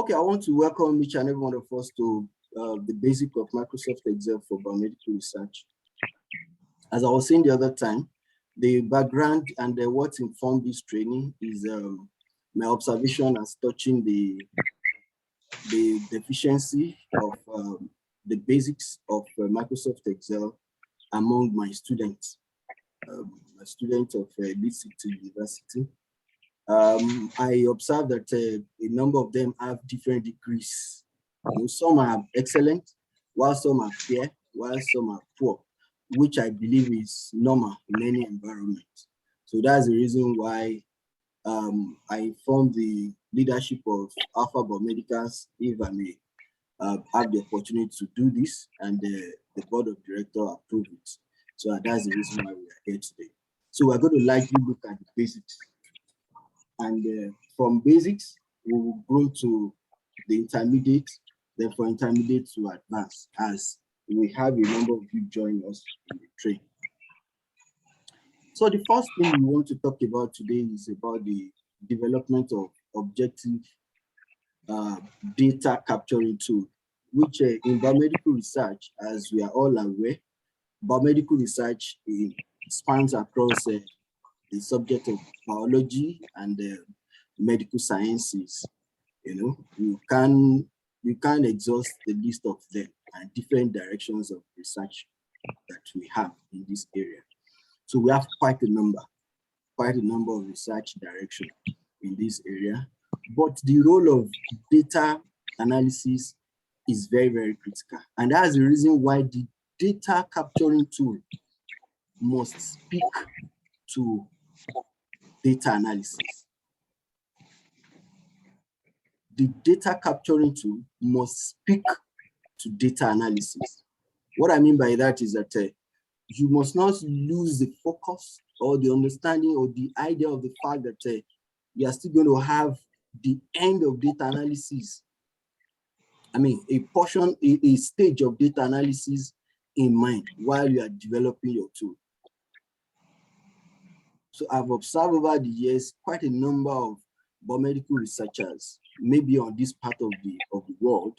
Okay, I want to welcome each and every one of us to the basic of Microsoft Excel for biomedical research. As I was saying the other time, the background and what informed this training is my observation as touching the deficiency of the basics of Microsoft Excel among my students, a student of Leeds City University. I observed that a number of them have different degrees. You know, some are excellent, while some are fair, while some are poor, which I believe is normal in any environment. So that's the reason why I informed the leadership of Alpha Biomedicals if I may have the opportunity to do this, and the board of directors approved it. So that's the reason why we are here today. So we're going to likely look at the basics. And from basics, we will go to the intermediate, then from intermediate to advanced, as we have a number of you join us in the train. So the first thing we want to talk about today is about the development of objective data capturing tool, which in biomedical research, as we are all aware, biomedical research spans across the subject of biology and medical sciences. You know, you can exhaust the list of them and different directions of research that we have in this area. So we have quite a number of research directions in this area. But the role of data analysis is very, very critical. And that's the reason why the data capturing tool must speak to data analysis. The data capturing tool must speak to data analysis. What I mean by that is that you must not lose the focus or the understanding or the idea of the fact that you are still going to have the end of data analysis. I mean, a stage of data analysis in mind while you are developing your tool. So I've observed over the years quite a number of biomedical researchers, maybe on this part of the world,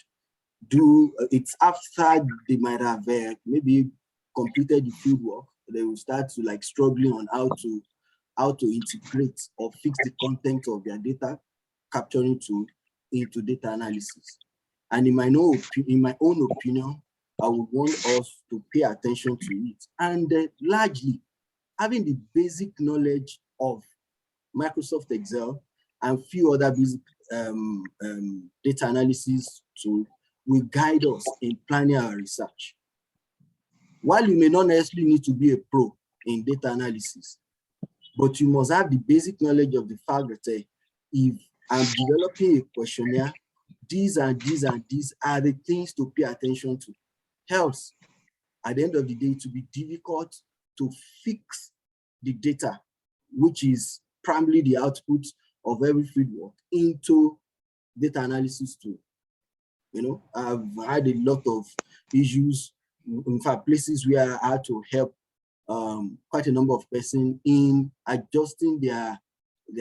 it's after they might have maybe completed the field work, they will start to like struggling on how to integrate or fix the content of their data capturing tool into data analysis. And in my own opinion, I would want us to pay attention to it. And largely, having the basic knowledge of Microsoft Excel and few other basic data analysis tools will guide us in planning our research. While you may not necessarily need to be a pro in data analysis, but you must have the basic knowledge of the fact that if I'm developing a questionnaire, these and these and these are the things to pay attention to. Else, at the end of the day, to be difficult to fix the data, which is primarily the output of every fieldwork, into data analysis tool. You know, I've had a lot of issues, in fact, places where I had to help quite a number of persons in adjusting their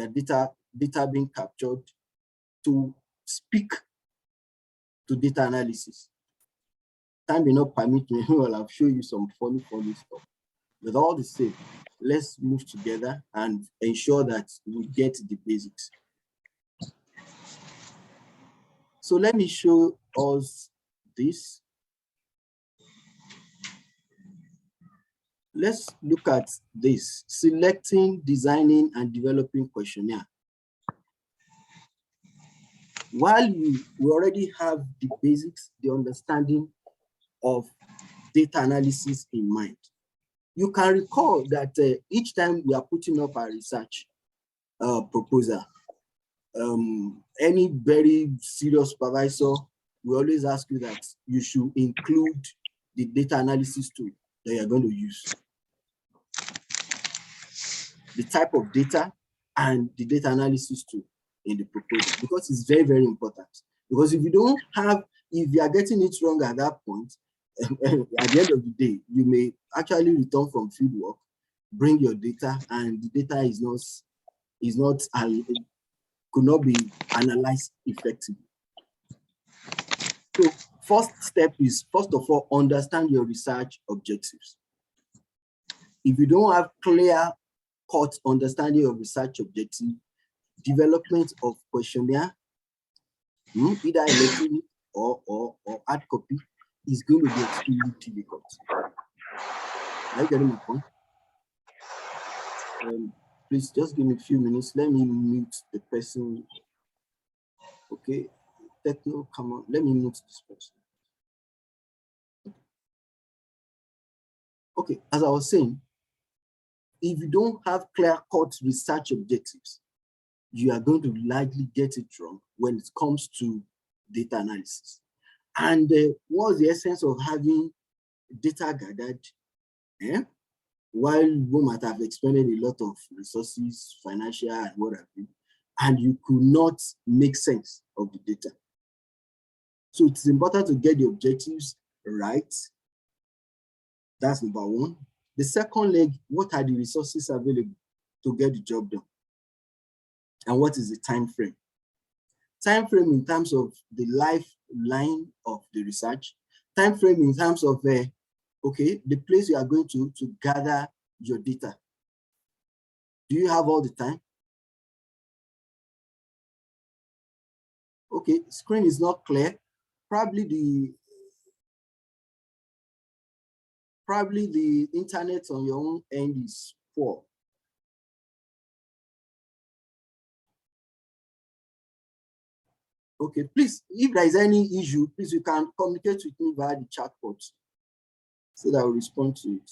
data being captured to speak to data analysis. Time may not permit me, well, I'll show you some funny stuff. But all the same, let's move together and ensure that we get the basics. So let me show us this. Let's look at this: selecting, designing, and developing questionnaire. While we already have the basics, the understanding of data analysis in mind, you can recall that each time we are putting up our research proposal, any very serious supervisor will always ask you that you should include the data analysis tool that you're going to use, the type of data and the data analysis tool in the proposal, because it's very, very important. Because if you are getting it wrong at that point, at the end of the day, you may actually return from field work, bring your data, and the data could not be analyzed effectively. So first step is, first of all, understand your research objectives. If you don't have clear-cut understanding of research objective, development of questionnaire, either electronic or hard copy, is going to be extremely difficult. Are you getting my point? Please just give me a few minutes. Let me mute the person. Okay, Techno, come on. Let me mute this person. Okay, as I was saying, if you don't have clear-cut research objectives, you are going to likely get it wrong when it comes to data analysis. And what's the essence of having data gathered? While you might have expended a lot of resources, financial and what have you, and you could not make sense of the data. So it's important to get the objectives right. That's number one. The second leg, what are the resources available to get the job done? And what is the time frame? Time frame in terms of the lifeline of the research. Time frame in terms of okay, the place you are going to gather your data. Do you have all the time? Okay, screen is not clear. Probably the internet on your own end is poor. Okay, please, if there is any issue, please, you can communicate with me via the chat box so that I will respond to it.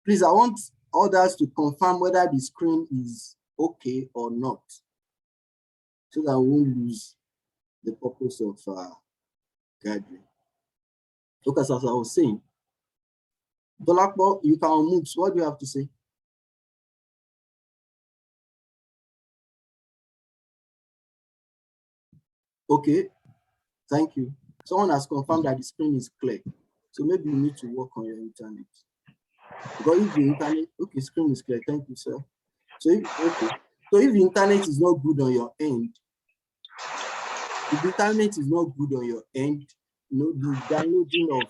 Please, I want others to confirm whether the screen is okay or not, so that we won't lose the purpose of gathering. Because as I was saying, Dolakbo, you can unmute. What do you have to say? Okay, thank you. Someone has confirmed that the screen is clear. So maybe you need to work on your internet. Because if the internet, okay, screen is clear. Thank you, sir. So if the internet is not good on your end, if the internet is not good on your end, the downloading of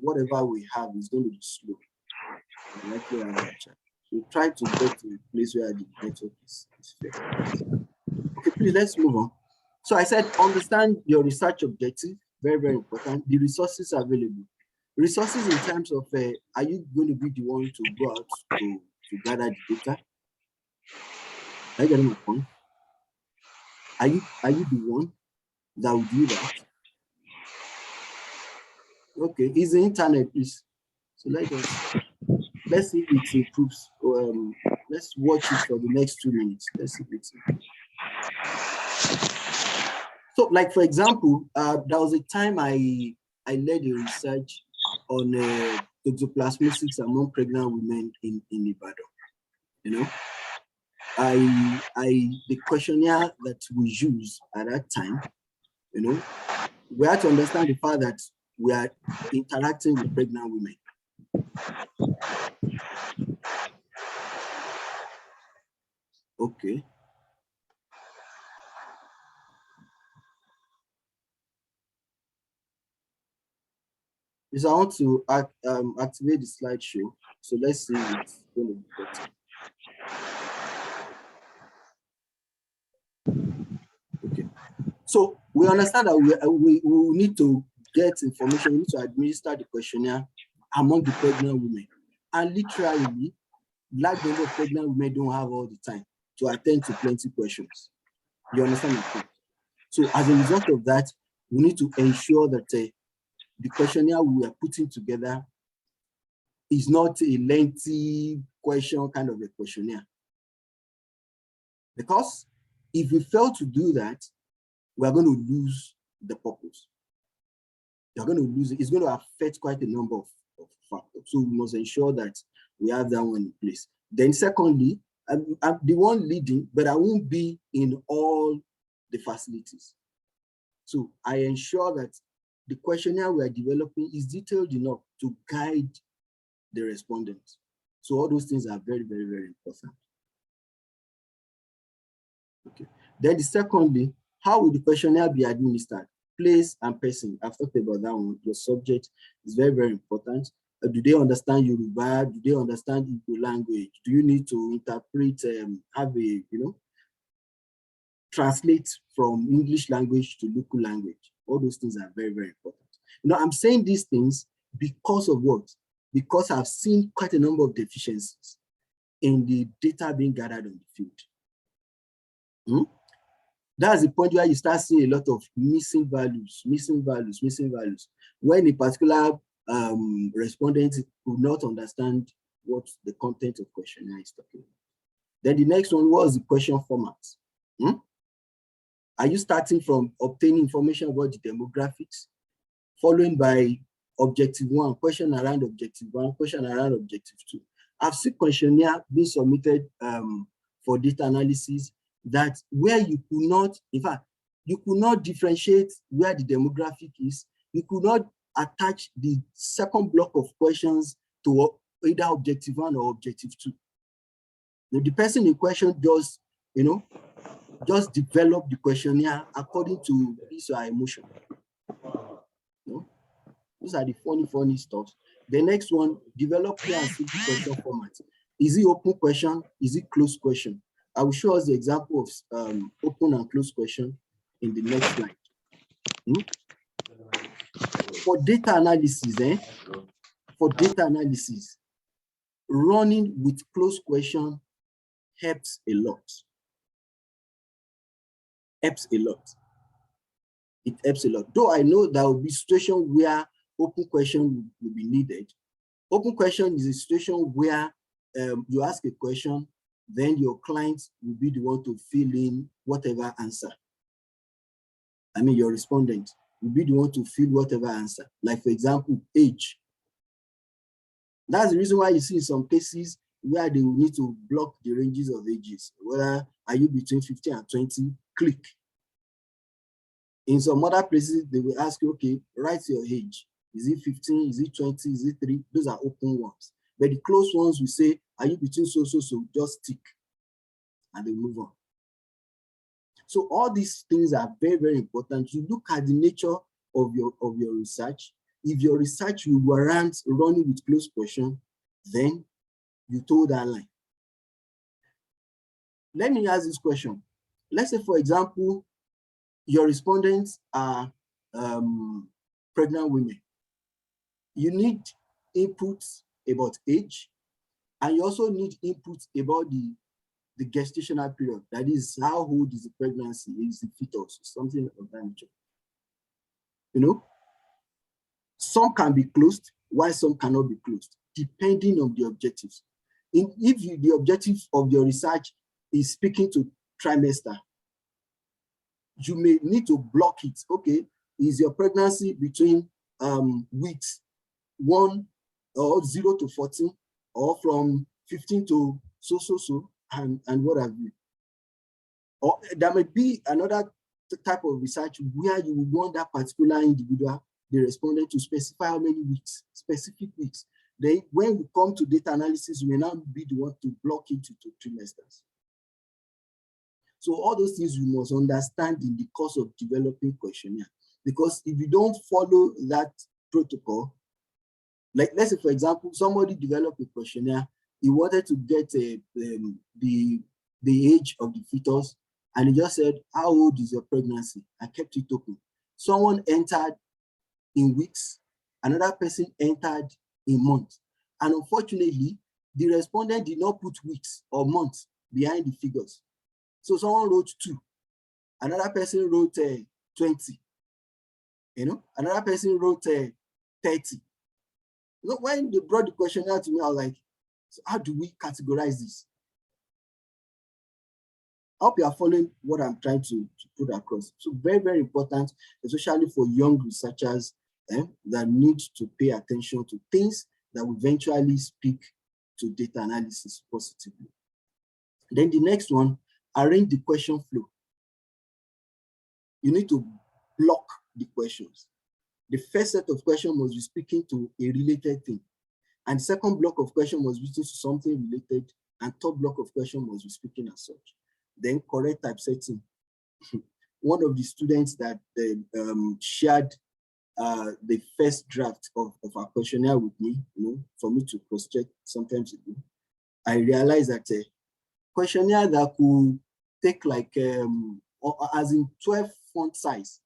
whatever we have is going to be slow. So try to get to a place where the network is fair. Okay, please, let's move on. So I said, understand your research objective, very, very important. The resources available. Resources in terms of, are you going to be the one to go out to gather the data? Are you getting my point? Are you the one that will do that? Okay, is the internet, please. So let's see if it improves. Let's watch it for the next 2 minutes. Let's see if it improves. So, like for example, there was a time I led a research on toxoplasmosis among pregnant women in Ibadan. The questionnaire that we use at that time, we had to understand the fact that we are interacting with pregnant women. Okay. Because I want to activate the slideshow. So let's see if it's going to be better. Okay. So we understand that we need to get information, we need to administer the questionnaire among the pregnant women. And literally, large number of pregnant women don't have all the time to attend to plenty questions. You understand my point? So as a result of that, we need to ensure that the questionnaire we are putting together is not a lengthy question kind of a questionnaire. Because if we fail to do that, we are going to lose the purpose. You're going to lose it. It's going to affect quite a number of factors. So we must ensure that we have that one in place. Then secondly, I'm the one leading, but I won't be in all the facilities. So I ensure that the questionnaire we are developing is detailed enough to guide the respondents. So all those things are very, very, very important. Okay. Then secondly, how will the questionnaire be administered? place and person. I've talked about that one. Your subject is very, very important. Do they understand Yoruba? Do they understand Igbo language? Do you need to interpret, have a, translate from English language to local language? All those things are very, very important. I'm saying these things because of what? Because I've seen quite a number of deficiencies in the data being gathered on the field. That's the point where you start seeing a lot of missing values. When a particular respondent could not understand what the content of questionnaire is talking about. Then the next one was the question format. Are you starting from obtaining information about the demographics, following by objective 1, question around objective 1, question around objective 2? I've seen questionnaire being submitted for data analysis that where you could not, in fact, you could not differentiate where the demographic is. You could not attach the second block of questions to either objective 1 or objective 2. The person in question just, just develop the questionnaire according to his or her emotion. Those are the funny stuff. The next one, develop clear and simple question format. Is it open question? Is it closed question? I will show us the example of open and closed question in the next slide. For data analysis, running with closed question helps a lot. It helps a lot. Though I know there will be situations where open question will be needed. Open question is a situation where you ask a question, then your client will be the one to fill in whatever answer. I mean, your respondent will be the one to fill whatever answer. Like, for example, age. That's the reason why you see in some cases where they will need to block the ranges of ages. Whether are you between 15 and 20, click. In some other places, they will ask you, okay, write your age. Is it 15? Is it 20? Is it 3? Those are open ones. But the closed ones will say, are you between so, just tick. And they move on. So all these things are very, very important. You look at the nature of your research. If your research will warrant running with closed question, then you toe that line. Let me ask this question. Let's say, for example, your respondents are pregnant women. You need inputs about age, and you also need inputs about the gestational period. That is, how old is the pregnancy, is the fetus, something of that nature. Some can be closed, while some cannot be closed, depending on the objectives. If the objective of your research is speaking to trimester, you may need to block it. Okay, is your pregnancy between weeks 1 or 0 to 14, or from 15 to so, and what have you? Or there may be another type of research where you want that particular individual, the respondent, to specify how many weeks, specific weeks. Then when we come to data analysis, we may now be the one to block it to trimesters. So all those things you must understand in the course of developing questionnaire, because if you don't follow that protocol, like let's say, for example, somebody developed a questionnaire, he wanted to get the age of the fetus, and he just said, how old is your pregnancy? I kept it open. Someone entered in weeks, another person entered in months. And unfortunately, the respondent did not put weeks or months behind the figures. So someone wrote 2, another person wrote 20, another person wrote 30. When they brought the questionnaire to me, I was like, so how do we categorize this? I hope you are following what I'm trying to put across. So very, very important, especially for young researchers that need to pay attention to things that will eventually speak to data analysis positively. Then the next one, arrange the question flow. You need to block the questions. The first set of questions must be speaking to a related thing. And second block of questions must be to something related. And third block of questions must be speaking as such. Then correct typesetting. one of the students that shared the first draft of our questionnaire with me, for me to cross-check sometimes ago, I realized that a questionnaire that could take like, as in 12 font size,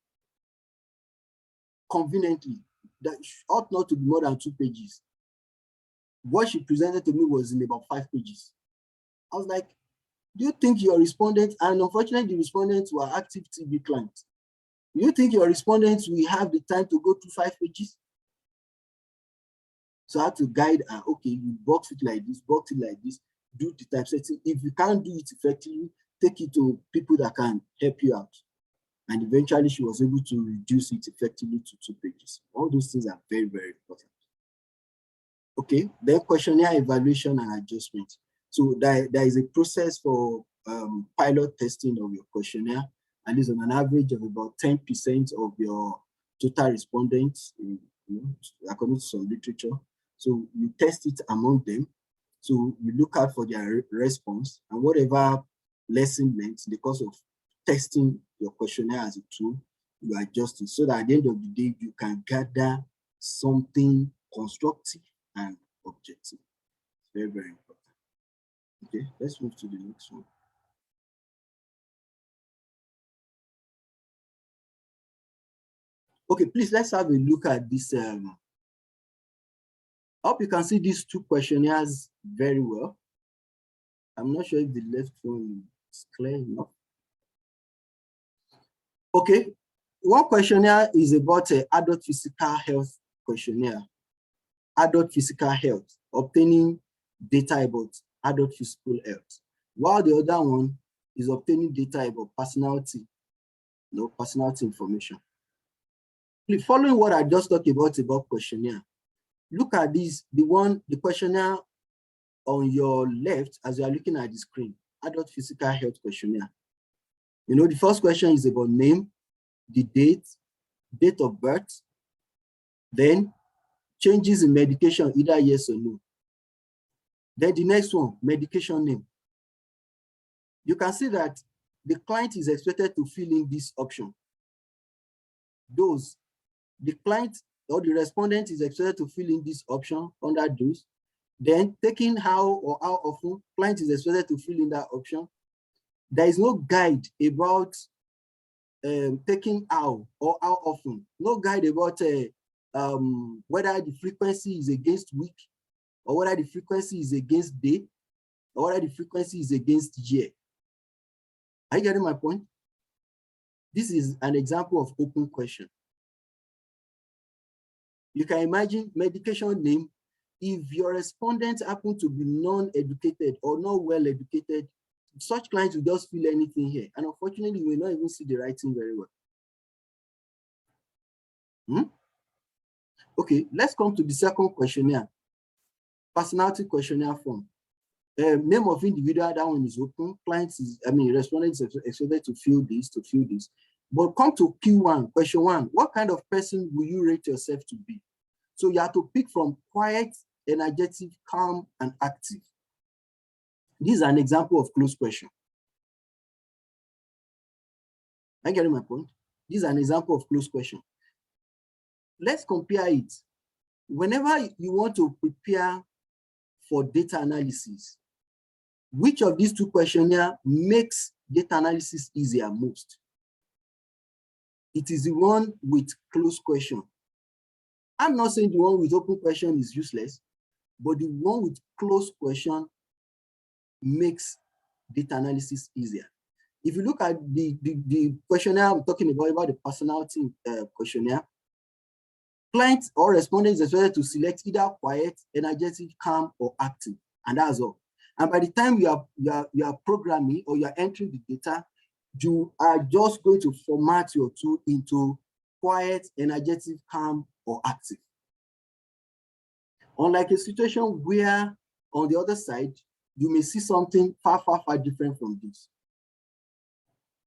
conveniently, that ought not to be more than 2 pages. What she presented to me was in about 5 pages. I was like, do you think your respondents, and unfortunately the respondents were active TB clients, do you think your respondents will have the time to go through 5 pages? So I had to guide her, okay, you box it like this, box it like this, do the typesetting. If you can't do it effectively, take it to people that can help you out. And eventually she was able to reduce it effectively to 2 pages. All those things are very, very important. Okay, then questionnaire evaluation and adjustment. So there is a process for pilot testing of your questionnaire, and it's on an average of about 10% of your total respondents, according to some literature. So you test it among them. So you look out for their response, and whatever lesson learned, because of testing your questionnaire as a tool, you adjust it so that at the end of the day, you can gather something constructive and objective. It's very, very important. Okay, let's move to the next one. Okay, please, let's have a look at this. I hope you can see these 2 questionnaires very well. I'm not sure if the left one is clear enough. Okay, one questionnaire is about adult physical health questionnaire. Adult physical health, obtaining data about adult physical health, while the other one is obtaining data about personality, personality information. Following what I just talked about questionnaire, look at this, the questionnaire on your left as you are looking at the screen, adult physical health questionnaire. The first question is about name, the date of birth, then changes in medication, either yes or no. Then the next one, medication name. You can see that the client is expected to fill in this option. The client or the respondent is expected to fill in this option under those. Then taking how often, client is expected to fill in that option. There is no guide about taking how or how often. No guide about whether the frequency is against week, or whether the frequency is against day, or whether the frequency is against year. Are you getting my point? This is an example of open question. You can imagine medication name. If your respondents happen to be non-educated or not well-educated, such clients will just fill anything here. And unfortunately, we will not even see the writing very well. Okay, let's come to the second questionnaire. Personality questionnaire form. Name of individual, that one is open. Clients is, respondents is expected to fill this, But come to Q1, question 1. What kind of person will you rate yourself to be? So you have to pick from quiet, energetic, calm, and active. This is an example of closed question. Are you getting my point? This is an example of closed question. Let's compare it. Whenever you want to prepare for data analysis, which of these 2 questionnaires makes data analysis easier most? It is the one with closed question. I'm not saying the one with open question is useless, but the one with closed question makes data analysis easier. If you look at the questionnaire I'm talking about the personality questionnaire, clients or respondents are expected to select either quiet, energetic, calm, or active, and that's all. And by the time you are programming or you are entering the data, you are just going to format your tool into quiet, energetic, calm, or active. Unlike a situation where on the other side, you may see something far, far, far different from this.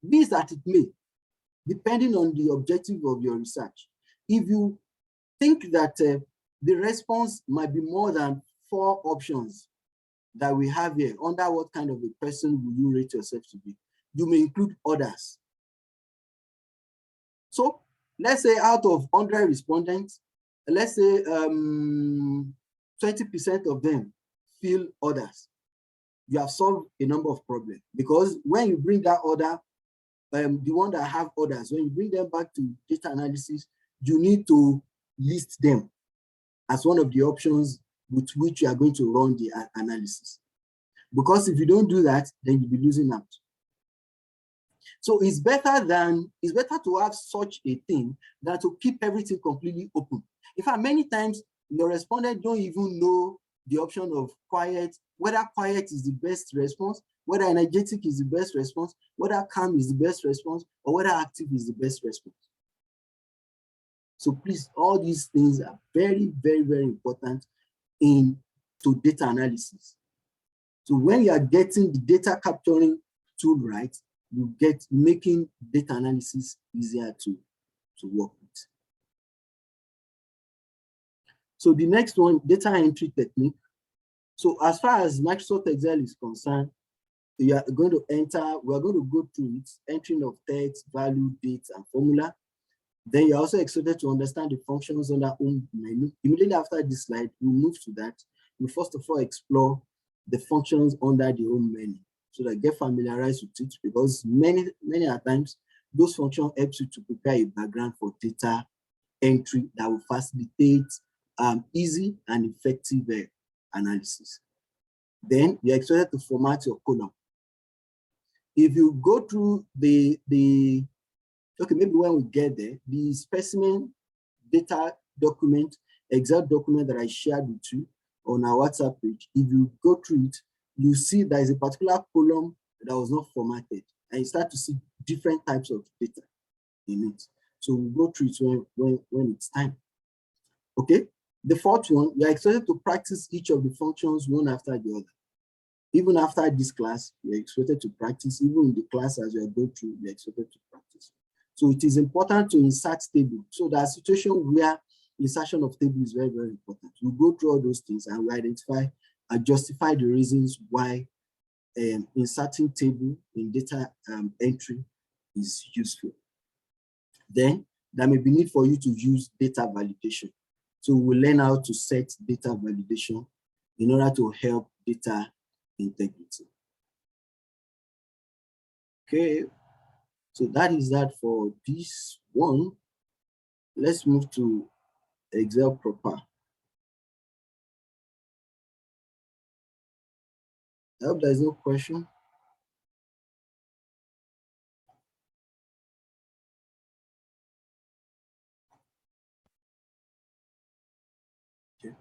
Be it that it may, depending on the objective of your research. If you think that the response might be more than 4 options that we have here, under what kind of a person will you rate yourself to be, you may include others. So let's say out of 100 respondents, let's say 20% of them feel others. You have solved a number of problems, because when you bring that order, the one that have orders, when you bring them back to data analysis, you need to list them as one of the options with which you are going to run the analysis. Because if you don't do that, then you'll be losing out. So it's better to have such a thing than to keep everything completely open. In fact, many times the respondent don't even know the option of quiet, whether quiet is the best response, whether energetic is the best response, whether calm is the best response, or whether active is the best response. So please, all these things are very, very, very important to data analysis. So when you are getting the data capturing tool right, you get making data analysis easier to work with. So the next one, data entry technique. So as far as Microsoft Excel is concerned, we are going to go through it, entering of text, value, dates, and formula. Then you're also expected to understand the functions under home menu. Immediately after this slide, we'll move to that. We'll first of all explore the functions under the home menu, so that get familiarized with it, because many times those functions help you to prepare a background for data entry that will facilitate easy and effective analysis. Then you're expected to format your column. If you go through okay, maybe when we get there, the specimen data document, Excel document that I shared with you on our WhatsApp page, if you go through it, you see there is a particular column that was not formatted, and you start to see different types of data in it. So we'll go through it when it's time. Okay, the fourth one, you are expected to practice each of the functions one after the other. Even after this class, you're expected to practice. Even in the class as you are going through, you're expected to practice. So it is important to insert table. So that situation where insertion of table is very, very important. We go through all those things and we identify and justify the reasons why inserting table in data entry is useful. Then there may be need for you to use data validation. So we'll learn how to set data validation in order to help data integrity. Okay, so that is that for this one. Let's move to Excel proper. I hope there's no question. Okay.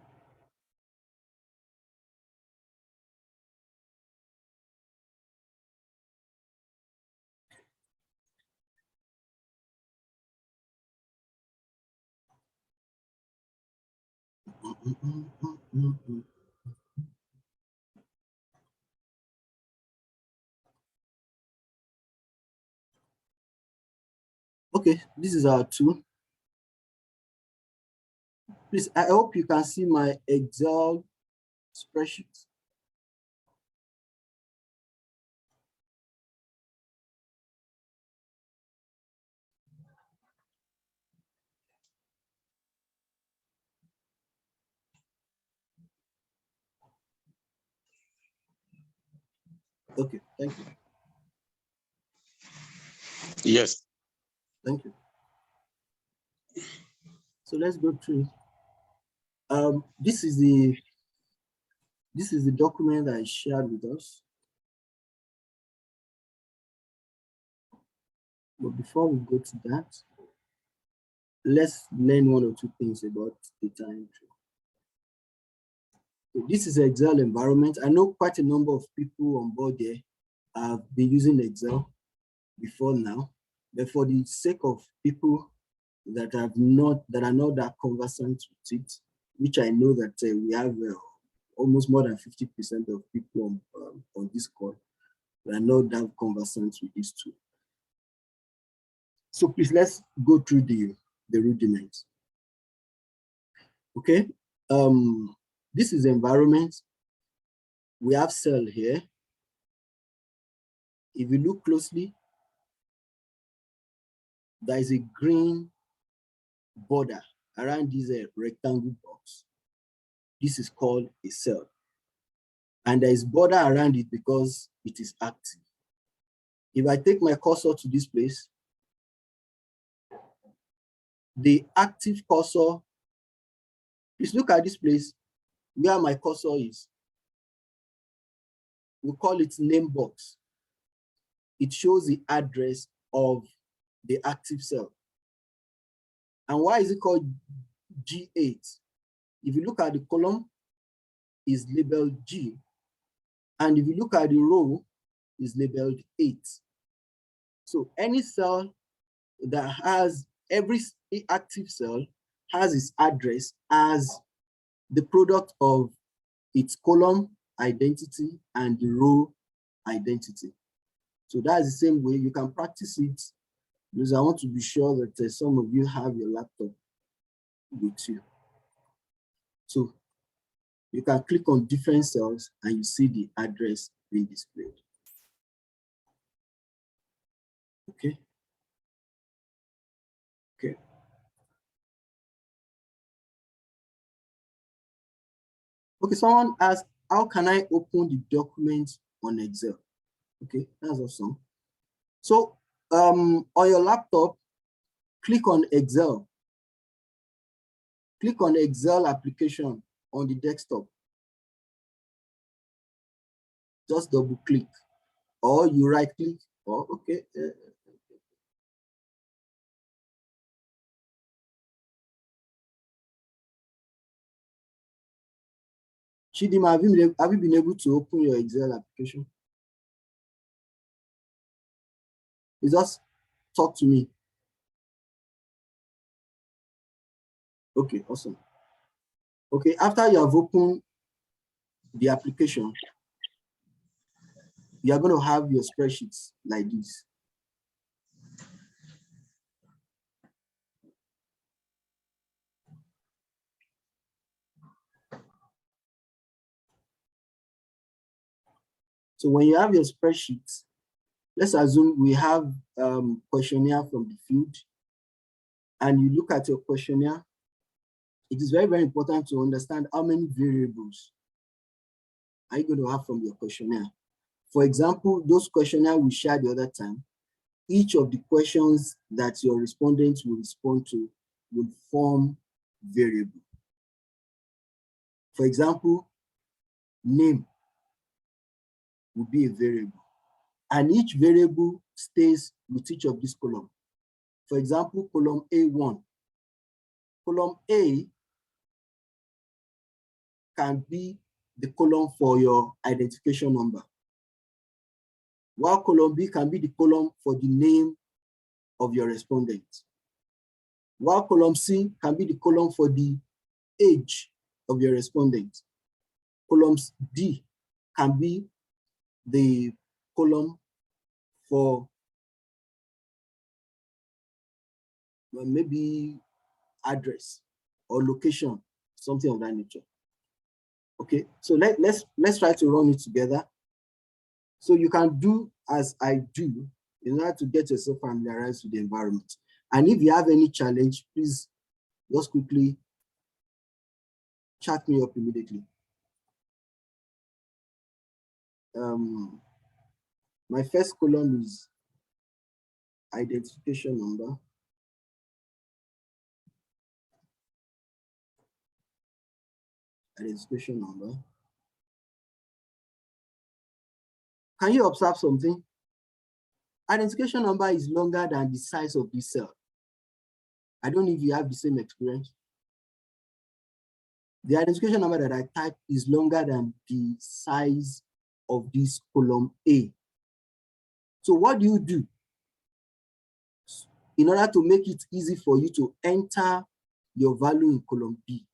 Okay, this is our tool. Please, I hope you can see my Excel spreadsheet. Okay, thank you. Yes. Thank you. So let's go through. This is the document that I shared with us. But before we go to that, let's learn one or two things about data entry. So this is an Excel environment. I know quite a number of people on board there have been using Excel before now, but for the sake of people that are not that conversant with it, which I know that we have almost more than 50% of people on this call that are not that conversant with this tool. So please, let's go through the rudiments. Okay, this is the environment. We have cell here. If you look closely, there is a green border around this rectangle box. This is called a cell. And there is border around it because it is active. If I take my cursor to this place, the active cursor, please look at this place where my cursor is. We call it name box. It shows the address of the active cell. And why is it called G8? If you look at the column, is labeled G. And if you look at the row, is labeled 8. So any cell that has, every active cell has its address as the product of its column identity and the row identity. So that's the same way you can practice it, because I want to be sure that some of you have your laptop with you. So you can click on different cells and you see the address being displayed. Okay. Okay. Okay, someone asked, how can I open the document on Excel? Okay, that's awesome. So on your laptop, click on Excel. Click on Excel application on the desktop. Just double click, or you right click, or okay. Chidima, have you been able to open your Excel application? You just talk to me. Okay, awesome. Okay, after you have opened the application, you are going to have your spreadsheets like this. So when you have your spreadsheets, let's assume we have questionnaire from the field, and you look at your questionnaire. It is very, very important to understand how many variables are you going to have from your questionnaire. For example, those questionnaire we shared the other time, each of the questions that your respondents will respond to will form variable. For example, name will be a variable, and each variable stays with each of these columns. For example, column A1. Column A can be the column for your identification number, while column B can be the column for the name of your respondent, while column C can be the column for the age of your respondent. Column D can be the column for maybe address or location, something of that nature. Okay, so let's try to run it together. So you can do as I do in order to get yourself familiarized with the environment. And if you have any challenge, please just quickly chat me up immediately. My first column is identification number. Identification number. Can you observe something? Identification number is longer than the size of this cell. I don't know if you have the same experience. The identification number that I type is longer than the size of this column A. So what do you do in order to make it easy for you to enter your value in column B?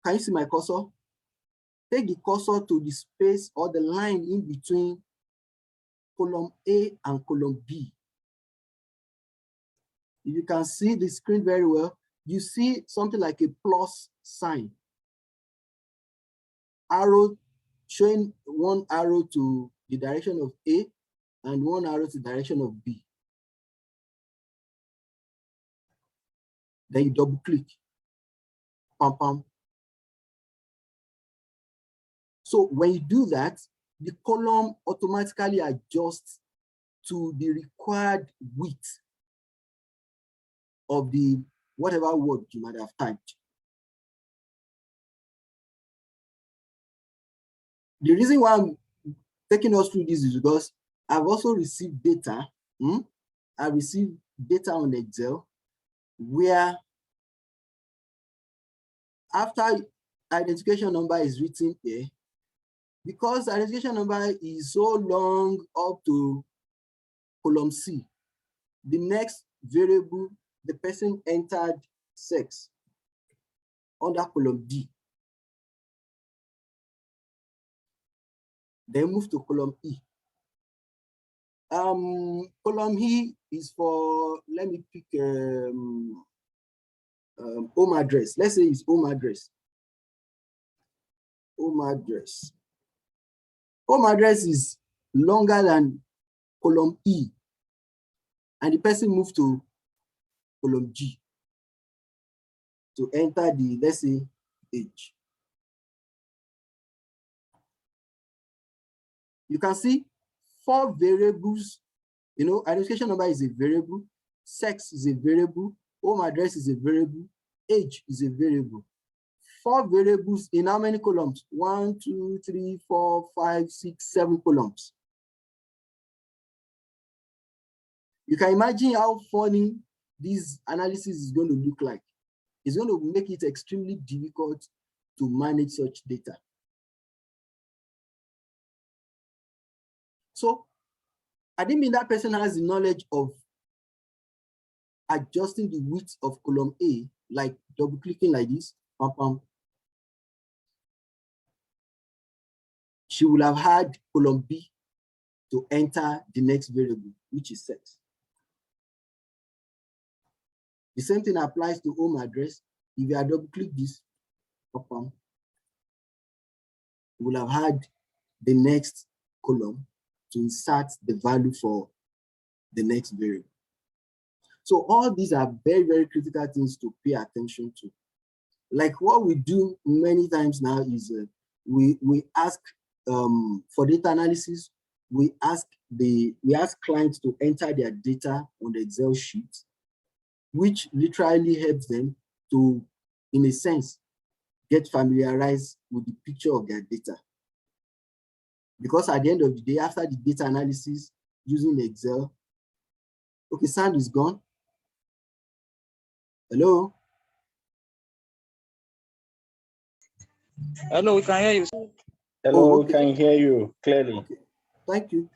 Can you see my cursor? Take the cursor to the space or the line in between column A and column B. If you can see the screen very well, you see something like a plus sign. Arrow showing one arrow to the direction of A and one arrow to the direction of B. Then you double click. Pam, pam. So when you do that, the column automatically adjusts to the required width of the whatever word you might have typed. The reason why I'm taking us through this is because I've also received data. I received data on Excel where after identification number is written here, because the identification number is so long up to column C, the next variable, the person entered sex under column D. Then move to column E. Column E is for, let me pick home address. Let's say it's home address. Home address. Home address is longer than column E, and the person moved to column G to enter the, let's say, age. You can see 4 variables. You know, identification number is a variable, sex is a variable, home address is a variable, age is a variable. 4 variables in how many columns? 1, 2, 3, 4, 5, 6, 7 columns. You can imagine how funny this analysis is going to look like. It's going to make it extremely difficult to manage such data. So I didn't mean that person has the knowledge of adjusting the width of column A, like double clicking like this. Pam, pam. She will have had column B to enter the next variable, which is sex. The same thing applies to home address. If you double click this, pam, pam, you will have had the next column to insert the value for the next variable. So all these are very, very critical things to pay attention to. Like what we do many times now is we ask for data analysis, we ask clients to enter their data on the Excel sheet, which literally helps them to, in a sense, get familiarized with the picture of their data. Because at the end of the day, after the data analysis using Excel, okay, sound is gone. Hello? Hello, we can hear you. Hello, okay. Can hear you clearly. Okay, thank you.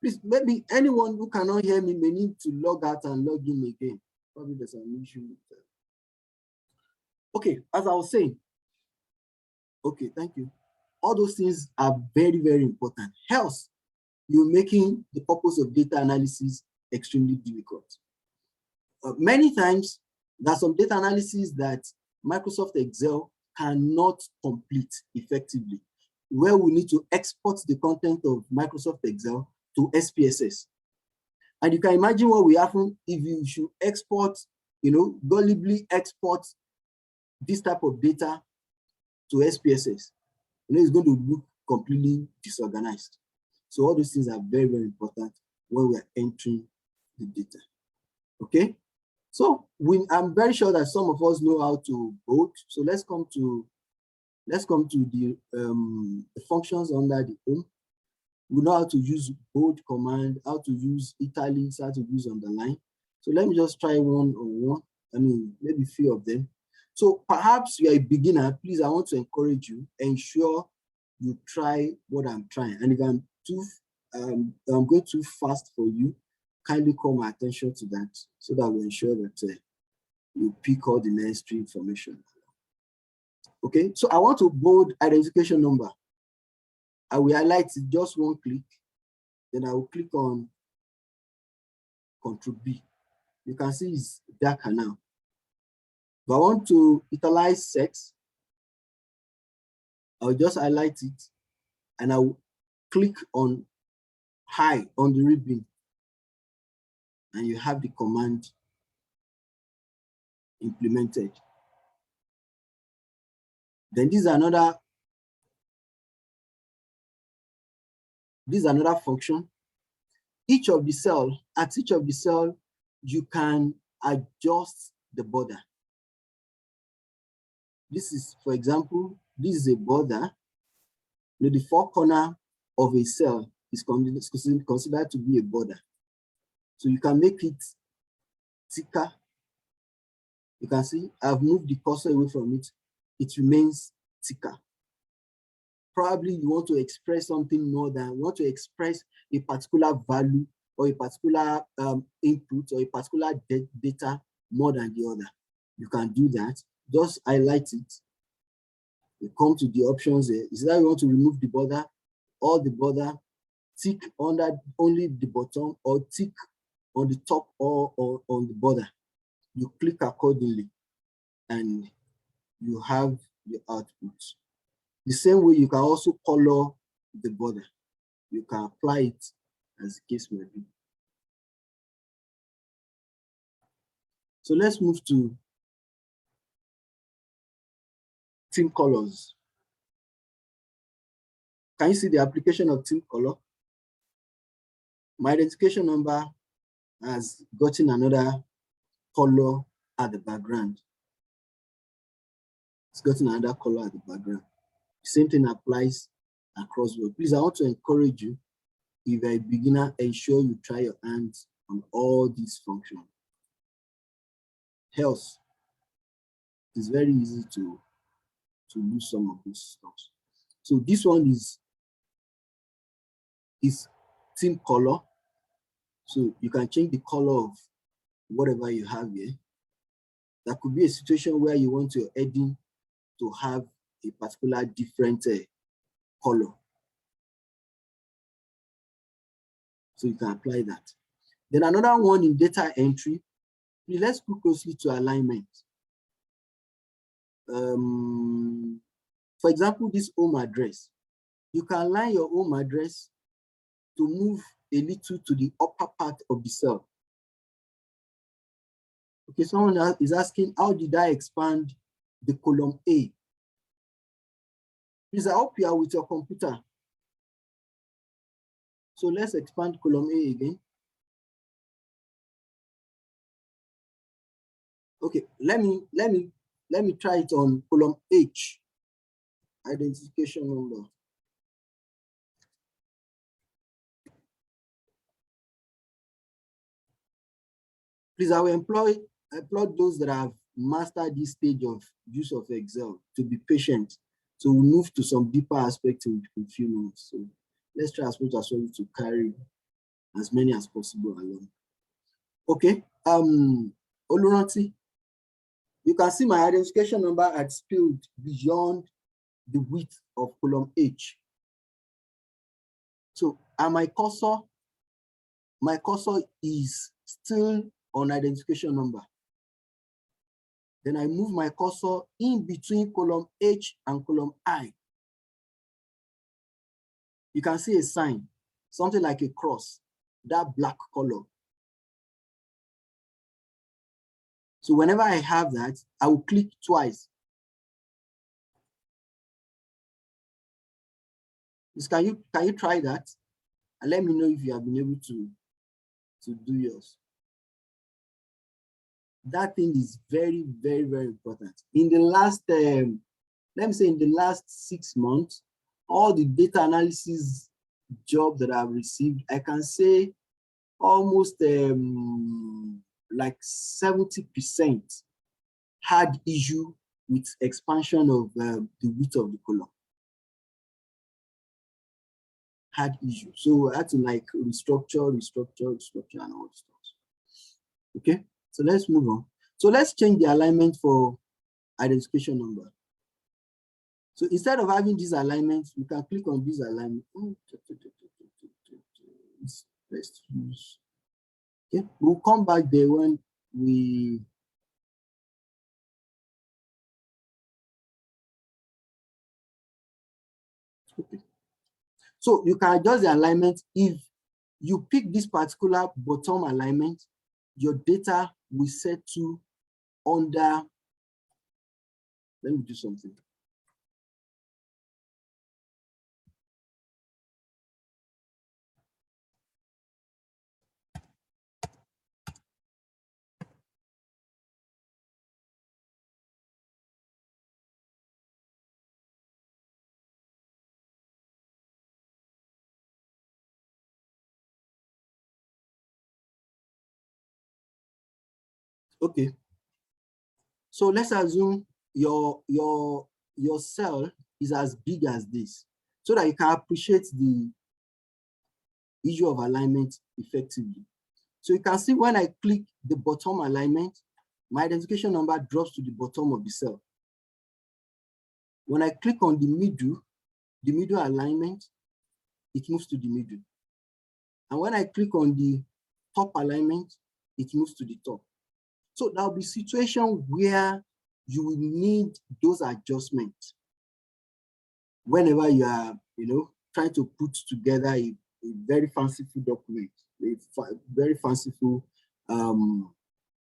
Please, maybe anyone who cannot hear me may need to log out and log in again. Probably there's an issue with that. Okay, as I was saying, okay, thank you. All those things are very, very important. Else, you're making the purpose of data analysis extremely difficult. Many times, there's some data analysis that Microsoft Excel cannot complete effectively, where we need to export the content of Microsoft Excel to SPSS. And you can imagine what will happen if you should export, gullibly export this type of data to SPSS. It's going to look completely disorganized. So all those things are very, very important when we're entering the data. Okay? So I'm very sure that some of us know how to bold. So let's come to the functions under the home. We know how to use bold command, how to use italics, how to use underline. So let me just try one on one. Maybe a few of them. So perhaps you're a beginner. Please, I want to encourage you, ensure you try what I'm trying. And if I'm going too fast for you, kindly call my attention to that so that we ensure that you pick all the necessary information. Okay, so I want to bold identification number. I will highlight it just one click, then I will click on Control B. You can see it's darker now. If I want to italize sex, I'll just highlight it and I'll click on high on the ribbon, and you have the command implemented. Then this is another function. At each of the cell, you can adjust the border. This is, for example, this is a border. The four corner of a cell is considered to be a border. So you can make it thicker. You can see I've moved the cursor away from it. It remains thicker. Probably you want to express something more than, you want to express a particular value or a particular input or a particular data more than the other. You can do that. Just highlight it. You come to the options there. Is that you want to remove the border, or the border, tick under only the bottom, or tick on the top or on the border. You click accordingly and you have the output. The same way you can also color the border. You can apply it as the case may be. So let's move to theme colors. Can you see the application of theme color? My identification number has gotten another color at the background. It's gotten another color at the background. The same thing applies across the board. Please, I want to encourage you, if you're a beginner, ensure you try your hands on all these functions. Else, it's very easy to lose some of these stuff. So this one is theme color. So you can change the color of whatever you have here. That could be a situation where you want your heading to have a particular different color. So you can apply that. Then another one in data entry, let's look closely to alignment. For example, this home address. You can align your home address to move a little to the upper part of the cell. Okay, someone is asking, how did I expand the column A? Please, I hope you are with your computer. So let's expand column A again. Okay, let me try it on column H, identification number. Please, I will employ those that have mastered this stage of use of Excel to be patient. So we'll move to some deeper aspects in a few minutes. So let's try as much as possible to carry as many as possible along. Okay, Oluranti, you can see my identification number had spilled beyond the width of column H. So, and my cursor is still on identification number. Then I move my cursor in between column H and column I. You can see a sign, something like a cross, that black color. So whenever I have that, I will click twice. Can you try that? And let me know if you have been able to do yours. That thing is very, very, very important. In the last, let me say in the last 6 months, all the data analysis job that I've received, I can say almost like 70% had issue with expansion of the width of the column. Had issue. So I had to like restructure and all stuff. Okay, so let's move on. So let's change the alignment for identification number. So instead of having these alignments, we can click on this alignment. Let's use. Okay, we'll come back there when we. Okay. So you can adjust the alignment if you pick this particular bottom alignment, your data will set to under, let me do something. Okay. So let's assume your cell is as big as this, so that you can appreciate the issue of alignment effectively. So you can see when I click the bottom alignment, my identification number drops to the bottom of the cell. When I click on the middle alignment, it moves to the middle. And when I click on the top alignment, it moves to the top. So there'll be situation where you will need those adjustments whenever you are, trying to put together a very fanciful document, a very fanciful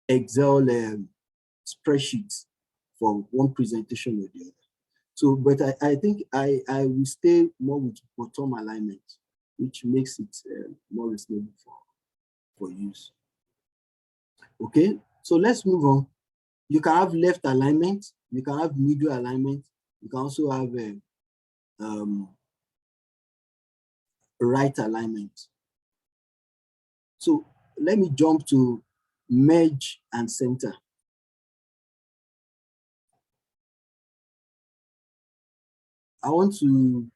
Excel spreadsheet for one presentation or the other. So, but I think I will stay more with bottom alignment, which makes it more reasonable for use. Okay, so let's move on. You can have left alignment, you can have middle alignment, you can also have right alignment. So let me jump to merge and center. I want to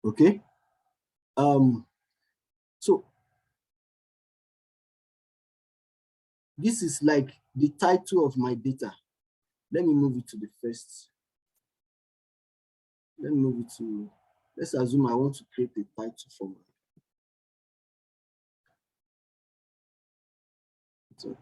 okay. So this is like the title of my data. Let me move it to the first. Let me move it to, let's assume I want to create a title for my. So,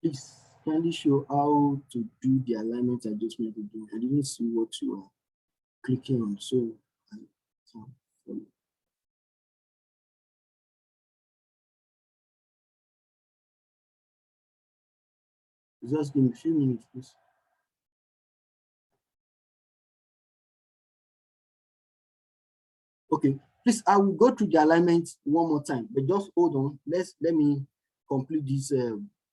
please kindly show how to do the alignment adjustment again. I didn't see what you are clicking on, so I can't follow. Just give me a few minutes, please. Okay, please, I will go through the alignment one more time, but just hold on. Let me complete this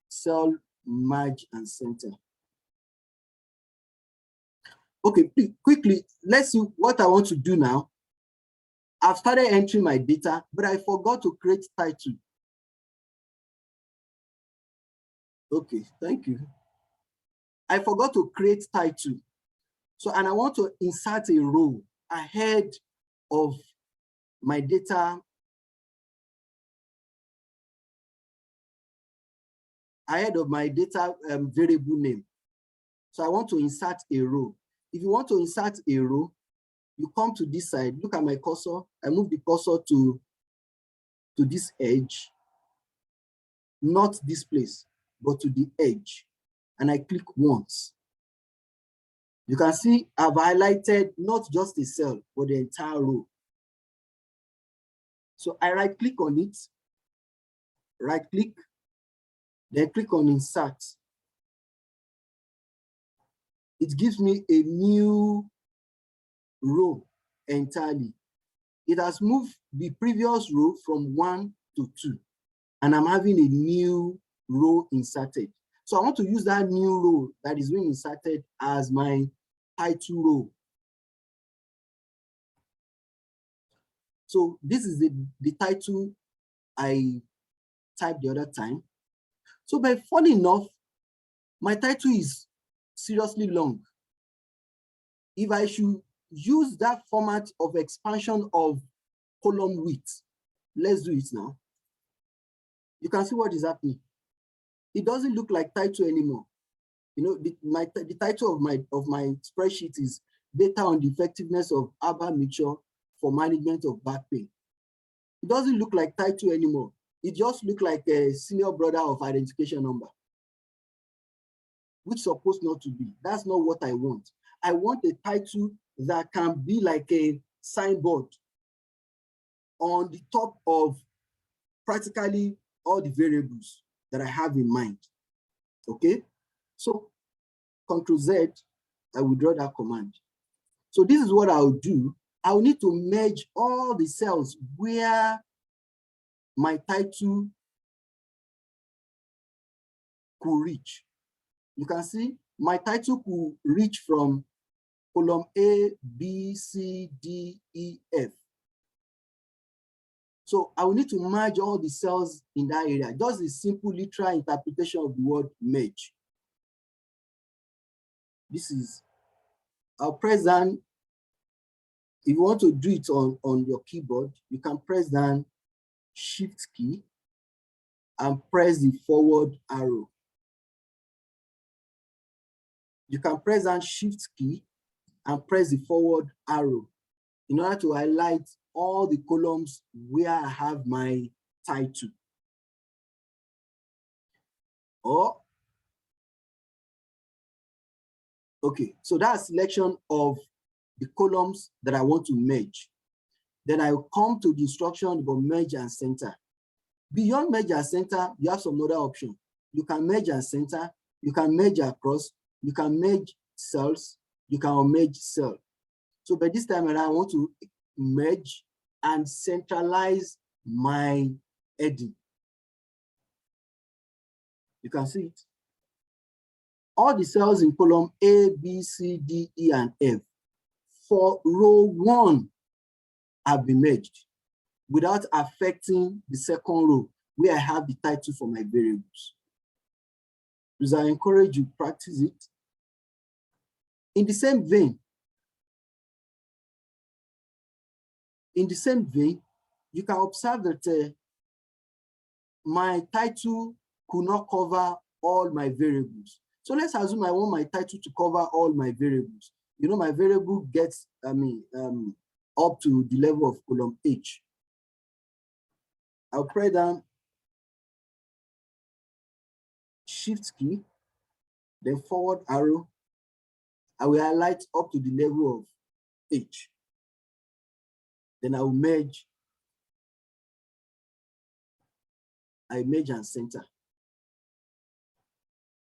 cell merge and center. Okay, please, quickly, let's see what I want to do now. I've started entering my data, but I forgot to create title. Okay, thank you. I forgot to create title. So, and I want to insert a row ahead of my data, variable name. So I want to insert a row. If you want to insert a row, you come to this side, look at my cursor. I move the cursor to this edge, not this place, but to the edge. And I click once. You can see I've highlighted not just a cell, but the entire row. So I right click on it, right click, then click on insert. It gives me a new row entirely. It has moved the previous row from 1 to 2, and I'm having a new row inserted. So I want to use that new row that is being inserted as my title row. So this is the title I typed the other time. So, but funny enough, my title is seriously long. If I should use that format of expansion of column width, let's do it now. You can see what is happening. It doesn't look like title anymore. You know, the title of my spreadsheet is data on the effectiveness of herbal mixture for management of back pain. It doesn't look like title anymore. It just looks like a senior brother of identification number, which is supposed not to be. That's not what I want. I want a title that can be like a signboard on the top of practically all the variables that I have in mind. Okay, so Ctrl Z, I will draw that command. So this is what I'll do. I'll need to merge all the cells where my title could reach. You can see my title could reach from column A, B, C, D, E, F. So I will need to merge all the cells in that area. Just a simple literal interpretation of the word merge. This is, I'll press down. If you want to do it on your keyboard, you can press down Shift key and press the forward arrow. You can press down Shift key and press the forward arrow in order to highlight all the columns where I have my title. Or, okay, so that's selection of the columns that I want to merge. Then I will come to the instruction about merge and center. Beyond merge and center, you have some other options. You can merge and center, you can merge across, you can merge cells, you can merge cell. So by this time, I want to merge and centralize my heading. You can see it. All the cells in column A, B, C, D, E, and F for row 1 have been merged without affecting the second row where I have the title for my variables. Because I encourage you to practice it. In the same vein, you can observe that my title could not cover all my variables. So let's assume I want my title to cover all my variables. You know, my variable gets, up to the level of column H. I'll press down Shift key, then forward arrow. I will highlight up to the level of H. Then I will merge. I merge and center.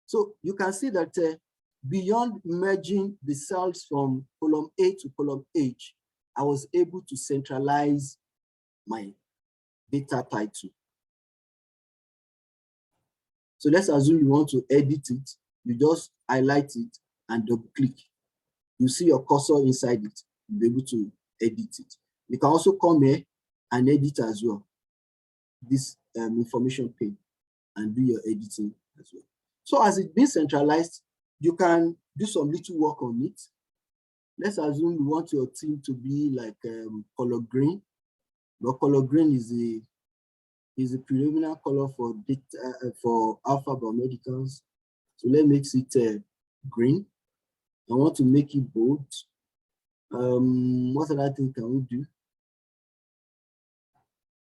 So you can see that beyond merging the cells from column A to column H, I was able to centralize my data title. So let's assume you want to edit it. You just highlight it and double click. You see your cursor inside it. You'll be able to edit it. You can also come here and edit as well. This information pane and do your editing as well. So as it's been centralized, you can do some little work on it. Let's assume you want your team to be like color green. But color green is the predominant color for data for Alpha Biomedicals. So let's make it green. I want to make it bold. What other thing can we do?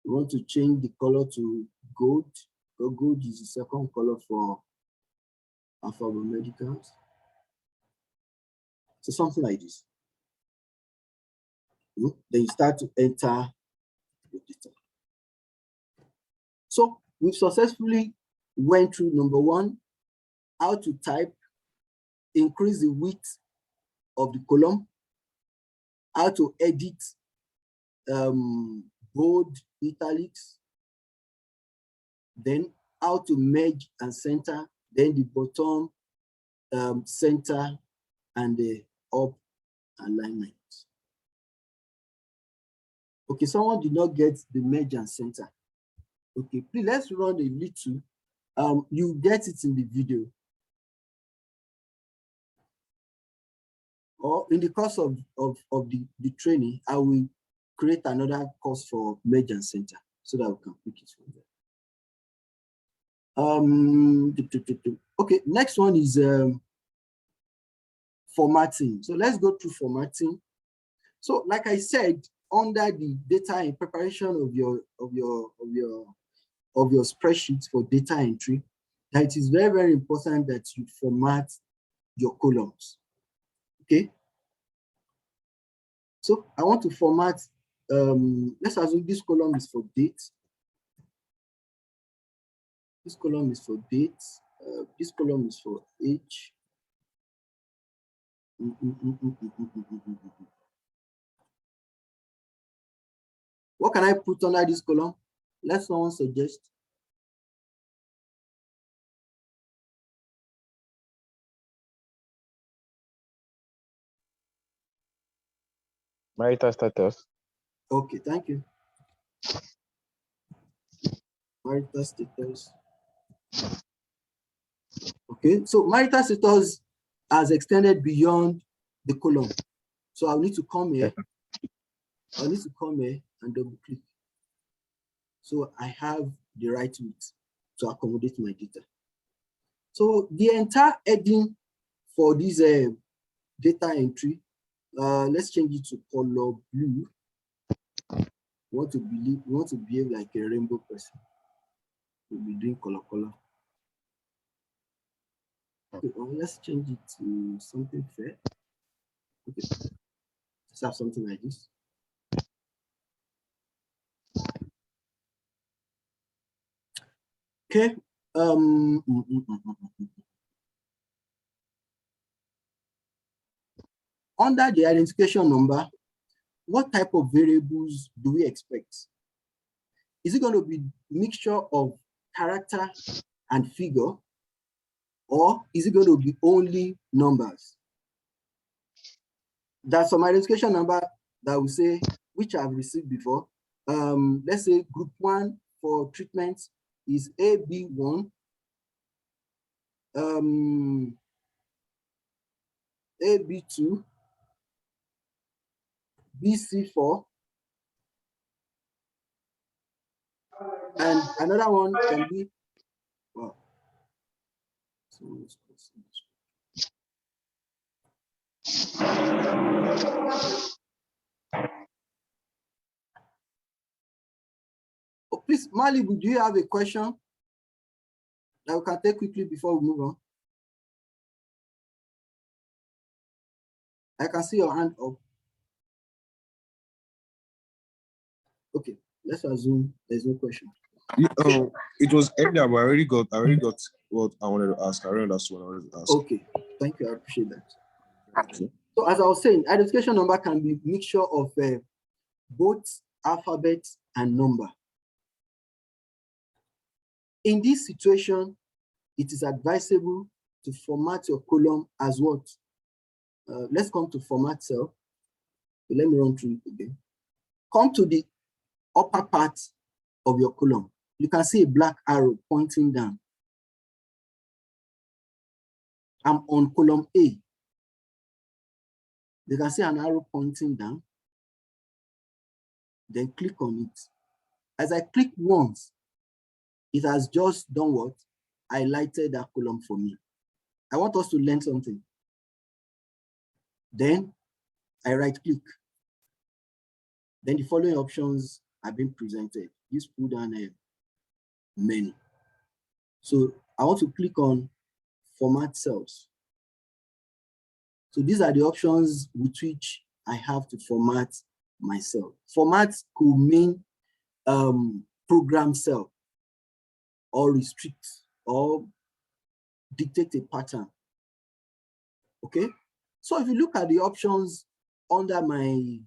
We want to change the color to gold. So gold is the second color for Alpha Biomedicals. So something like this. Then you start to enter the data. So we've successfully went through number 1, how to type, increase the width of the column, how to edit bold italics, then how to merge and center, then the bottom, center, and the up alignment. Okay, someone did not get the merge and center. Okay, please let's run a little. You get it in the video. Or in the course of the training, I will create another course for merge and center so that we can pick it from there. Okay, next one is formatting. So let's go through formatting. So like I said, under the data in preparation of your spreadsheet for data entry, that it is very, very important that you format your columns. Okay. So I want to format, let's assume this column is for date. This column is for date. This column is for age. What can I put under this column? Let someone suggest. Marital status. Okay, thank you. Marital status. Okay, so marital status has extended beyond the column. So I'll need to come here. I'll need to come here and double click. So I have the right width to accommodate my data. So the entire heading for this data entry, let's change it to color blue. We want to behave like a rainbow person. We'll be doing color. Okay, let's change it to something fair. Okay, let's have something like this. Okay. Under the identification number, what type of variables do we expect? Is it going to be mixture of character and figure, or is it going to be only numbers? There's some identification number that we say, which I've received before. Let's say group 1 for treatment is AB1, AB2, BC4, and another one can be, wow. Oh, please, Malibu, do you have a question that we can take quickly before we move on? I can see your hand up. Okay, let's assume there's no question. It was earlier, but I already got what I wanted to ask. I already understood what I wanted to ask. Okay, thank you. I appreciate that. Okay. So as I was saying, identification number can be a mixture of both alphabet and number. In this situation, it is advisable to format your column as what? Let's come to format cell. So let me run through it again. Come to the upper part of your column. You can see a black arrow pointing down. I'm on column A. You can see an arrow pointing down. Then click on it. As I click once, it has just done what? Highlighted that column for me. I want us to learn something. Then I right click. Then the following options have been presented. Use pull down menu. So I want to click on format cells. So these are the options with which I have to format my cell. Format could mean program cell, or restrict, or dictate a pattern. Okay, so if you look at the options under my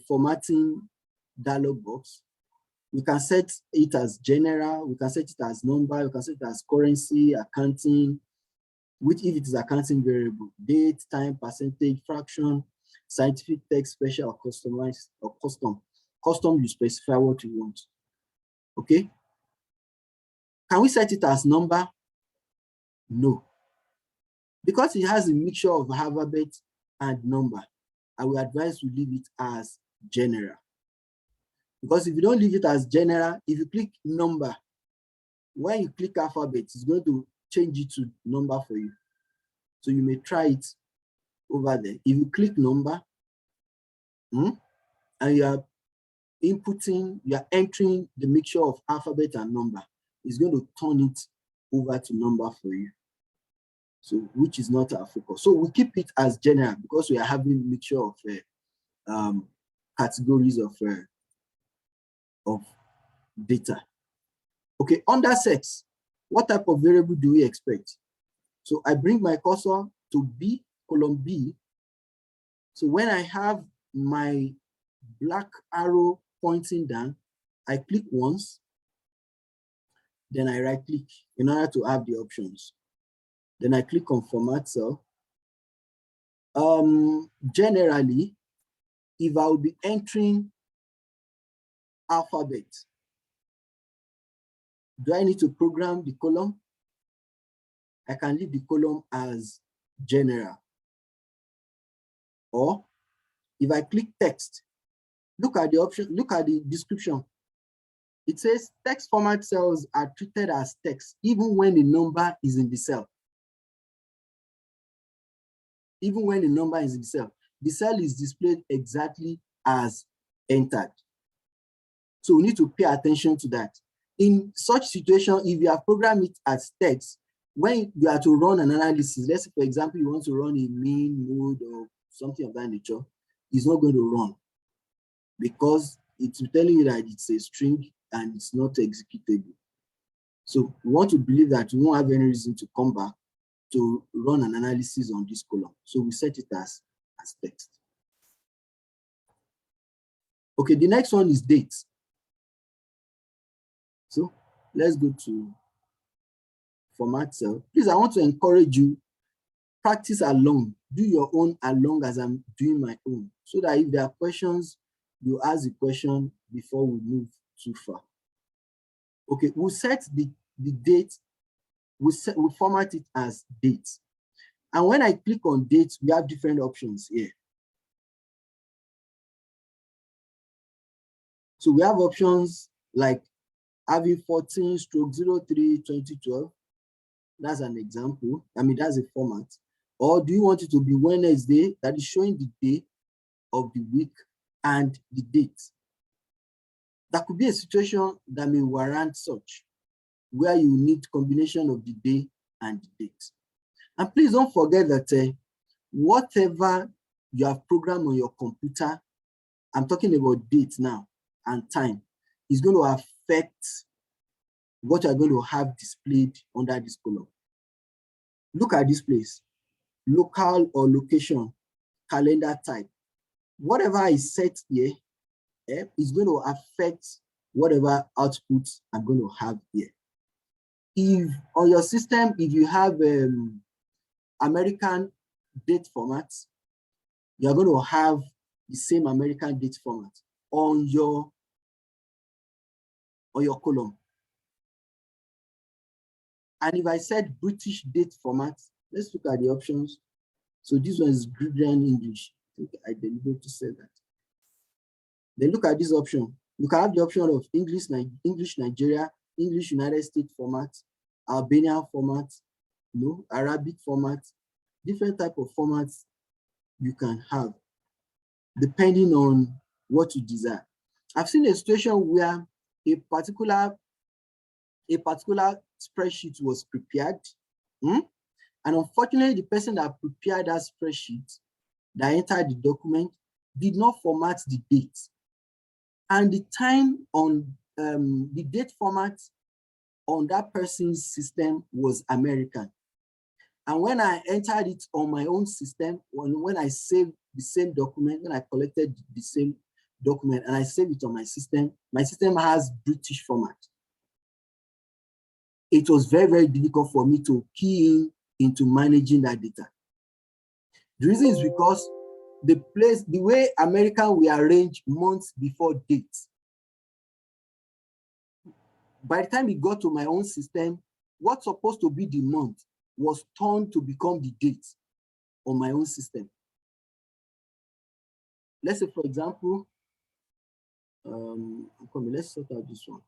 formatting dialog box, we can set it as general, we can set it as number, we can set it as currency, accounting, which if it is accounting variable, date, time, percentage, fraction, scientific text, special or customized or custom. Custom, you specify what you want. Okay. Can we set it as number? No. Because it has a mixture of alphabet and number, I will advise you leave it as general. Because if you don't leave it as general, if you click number, when you click alphabet, it's going to change it to number for you. So you may try it over there. If you click number, and you are inputting, you are entering the mixture of alphabet and number, it's going to turn it over to number for you. So, which is not our focus. So we keep it as general because we are having a mixture of categories of data. Okay, under sex, what type of variable do we expect? So I bring my cursor to B, column B. So when I have my black arrow pointing down, I click once, then I right click in order to have the options. Then I click on format cell. Generally, if I will be entering alphabet, do I need to program the column? I can leave the column as general. Or if I click text, look at the option, look at the description. It says text format cells are treated as text even when the number is in the cell. Even when the number is in the cell is displayed exactly as entered. So we need to pay attention to that. In such situation, if you have programmed it as text, when you are to run an analysis, let's say, for example, you want to run a mean, mode, or something of that nature, it's not going to run because it's telling you that it's a string and it's not executable. So we want to believe that you won't have any reason to come back to run an analysis on this column. So we set it as text. Okay, the next one is date. So let's go to format cell. Please, I want to encourage you, practice along, do your own along as I'm doing my own, so that if there are questions, you ask the question before we move too far. Okay, we'll set the date, we'll format it as date. And when I click on date, we have different options here. So we have options like having 14/03/2012. That's an example. I mean, that's a format. Or do you want it to be Wednesday, that is showing the day of the week and the date? That could be a situation that may warrant such, where you need combination of the day and the date. And please don't forget that whatever you have programmed on your computer, I'm talking about date now and time, is going to affect what you're going to have displayed under this column. Look at this place, local or location, calendar type. Whatever is set here is going to affect whatever output I'm going to have here. If on your system, if you have American date format, you're going to have the same American date format on your column. And if I said British date format, let's look at the options. So this one is Gregorian English. I think I deliberately to say that. Then look at this option. You can have the option of English Nigeria, English United States format, Albanian format, Arabic format, different type of formats you can have, depending on what you desire. I've seen a situation where a particular spreadsheet was prepared, and unfortunately, the person that prepared that spreadsheet, that entered the document, did not format the date. And the time on the date format on that person's system was American. And when I entered it on my own system, when I saved the same document, when I collected the same document and I saved it on my system has British format. It was very, very difficult for me to key into managing that data. The reason is because the way American we arrange months before dates. By the time it got to my own system, what's supposed to be the month was turned to become the date on my own system. Let's say, for example, let's sort out this one.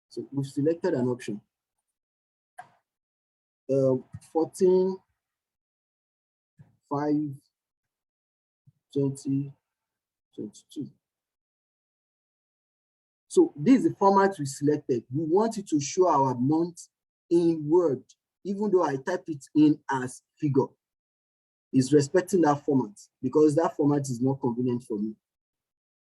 So we've selected an option. 14, 5, 20, 22. So this is the format we selected. We want it to show our month in Word, even though I type it in as figure. It's respecting that format because that format is more convenient for me.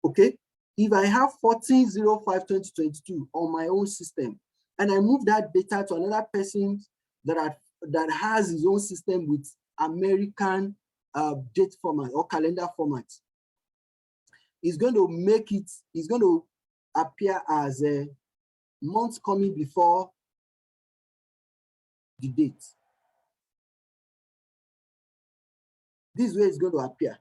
Okay, if I have 14/05/2022 on my own system and I move that data to another person that has his own system with American date format or calendar format, it's going to make it, it's going to appear as a month coming before the date. This way it's going to appear.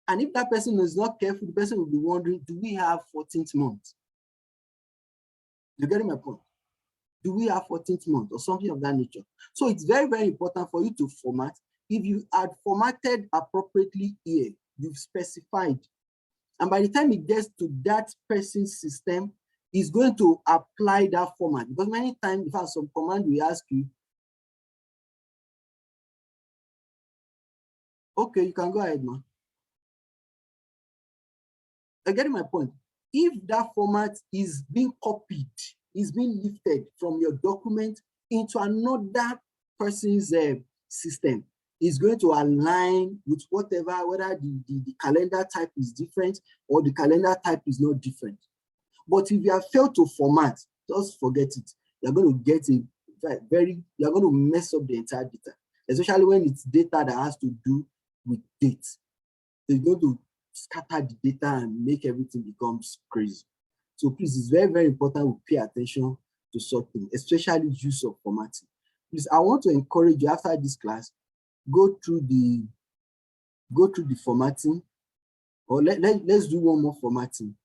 And if that person is not careful, the person will be wondering, do we have 14th month? You're getting my point? Do we have 14th month or something of that nature? So it's very, very important for you to format. If you had formatted appropriately here, you've specified. And by the time it gets to that person's system, it's going to apply that format. Because many times, if I have some command, we ask you, okay, you can go ahead, man. You're getting my point? If that format is being copied, is being lifted from your document into another person's system, is going to align with whatever, whether the calendar type is different or the calendar type is not different. But if you have failed to format, just forget it. You're going to get a you're going to mess up the entire data, especially when it's data that has to do with dates. They're going to scatter the data and make everything becomes crazy. So please, it's very, very important we pay attention to sorting, especially use of formatting. Please, I want to encourage you after this class, go through the formatting, or let's do one more formatting,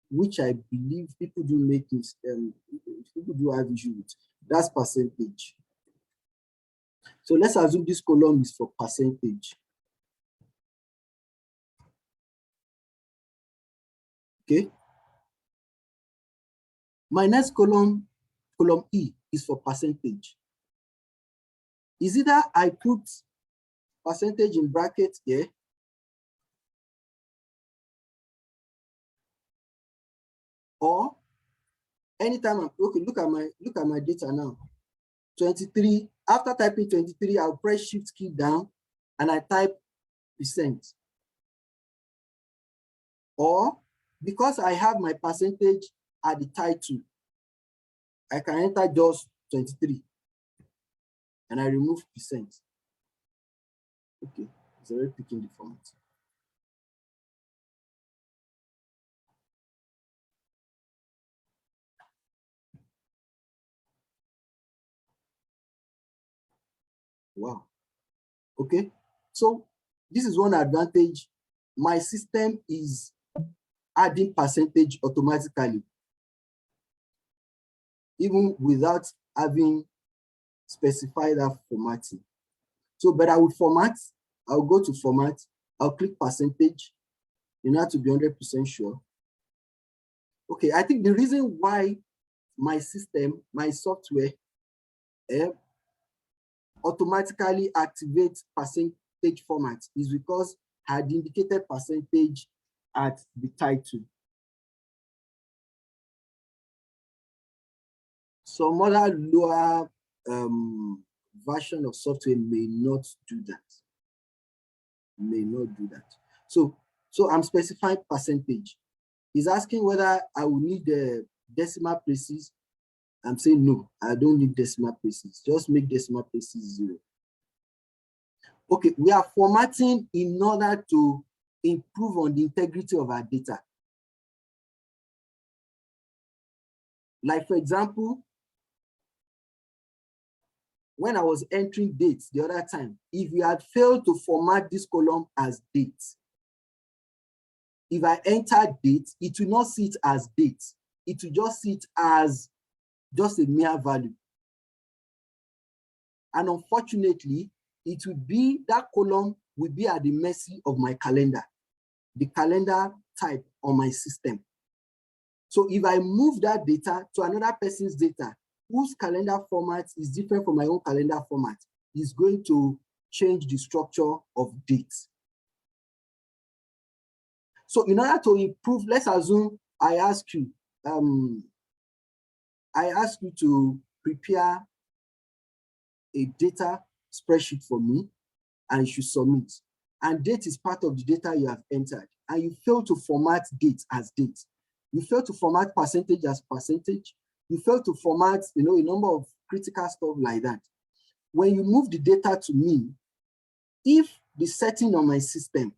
which I believe people do make this, people do have issue with. That's percentage. So let's assume this column is for percentage. Okay. My next column E, is for percentage. Is either I put percentage in brackets here, or anytime I'm okay, look at my data now. 23, after typing 23, I'll press Shift key down and I type %. Or because I have my percentage at the title, I can enter just 23 and I remove %. Okay, it's already picking the format. Wow. Okay, so this is one advantage. My system is adding percentage automatically, even without having specified that formatting. So, but I will format, I'll go to format, I'll click percentage. You know, to be 100% sure. Okay, I think the reason why my system, my software, automatically activates percentage format is because I had indicated percentage at the title. Some other lower version of software may not do that. So I'm specifying percentage. It's asking whether I will need the decimal places. I'm saying no, I don't need decimal places. Just make decimal places 0. Okay, we are formatting in order to improve on the integrity of our data. Like, for example, when I was entering dates the other time, if you had failed to format this column as date, if I enter date, it will not see it as date. It will just see it as just a mere value. And unfortunately, it will be, that column will be at the mercy of my calendar, the calendar type on my system. So if I move that data to another person's data, whose calendar format is different from my own calendar format, is going to change the structure of dates. So in order to improve, let's assume I ask you to prepare a data spreadsheet for me, and you should submit. And date is part of the data you have entered, and you fail to format date as date. You fail to format percentage as percentage. You fail to format, a number of critical stuff like that. When you move the data to me, if the setting on my system,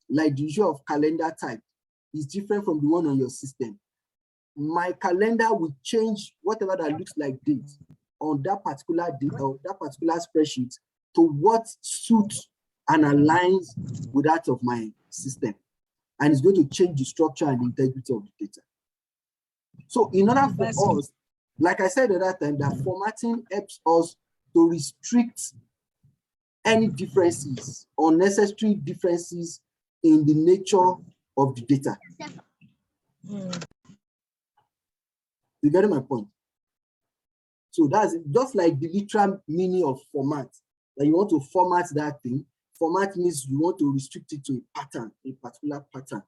like the usual of calendar type, is different from the one on your system, my calendar will change whatever that looks like date on that particular data or that particular spreadsheet to what suits and aligns with that of my system. And it's going to change the structure and integrity of the data. So in order for us, like I said at that time, that formatting helps us to restrict any differences, unnecessary differences in the nature of the data. You get my point? So that's just like the literal meaning of format, that you want to format that thing. Format means you want to restrict it to a pattern, a particular pattern,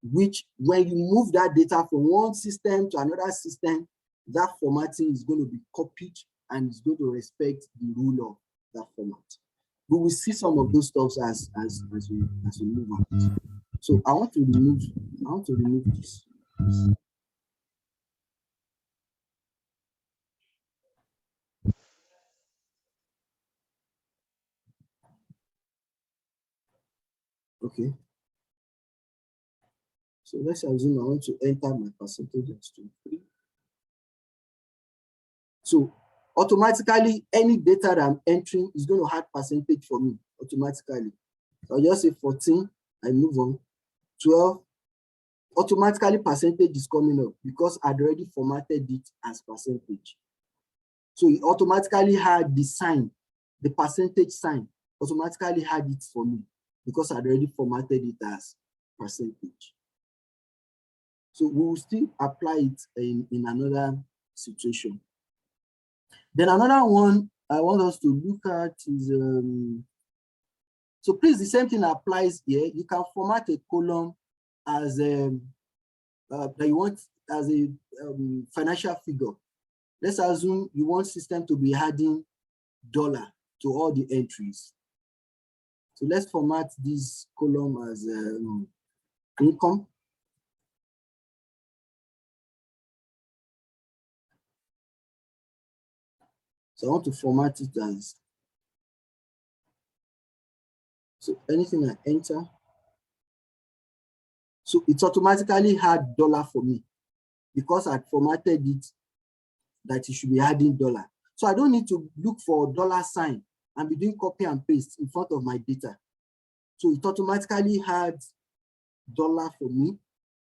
which when you move that data from one system to another system, that formatting is going to be copied and is going to respect the rule of that format. We will see some of those stuff as we move on. So I want to remove this. Okay. So let's assume I want to enter my percentage as 23. So automatically, any data that I'm entering is going to have percentage for me automatically. So I'll just say 14, I move on. 12, automatically percentage is coming up because I'd already formatted it as percentage. So it automatically had the sign, the percentage sign, automatically had it for me because I'd already formatted it as percentage. So we will still apply it in another situation. Then another one I want us to look at is, so please, the same thing applies here. You can format a column as that you want as a financial figure. Let's assume you want system to be adding dollar to all the entries. So let's format this column as income. So I want to format it as, so anything I enter, so it's automatically had dollar for me because I formatted it that it should be adding dollar. So I don't need to look for dollar sign and be doing copy and paste in front of my data. So it automatically had dollar for me,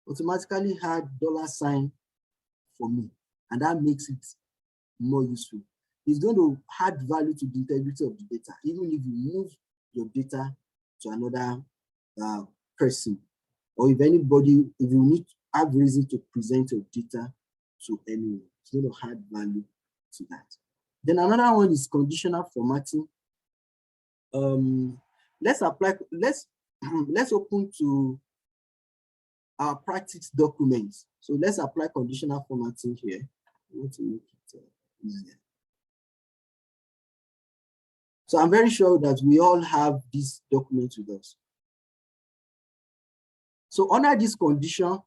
automatically had dollar sign for me, and that makes it more useful. It's going to add value to the integrity of the data, even if you move your data to another person, or if anybody, if you need to have reason to present your data to anyone, it's going to add value to that. Then another one is conditional formatting. Let's open to our practice documents. So let's apply conditional formatting here. I want to make it easier. So I'm very sure that we all have this document with us. So under this condition,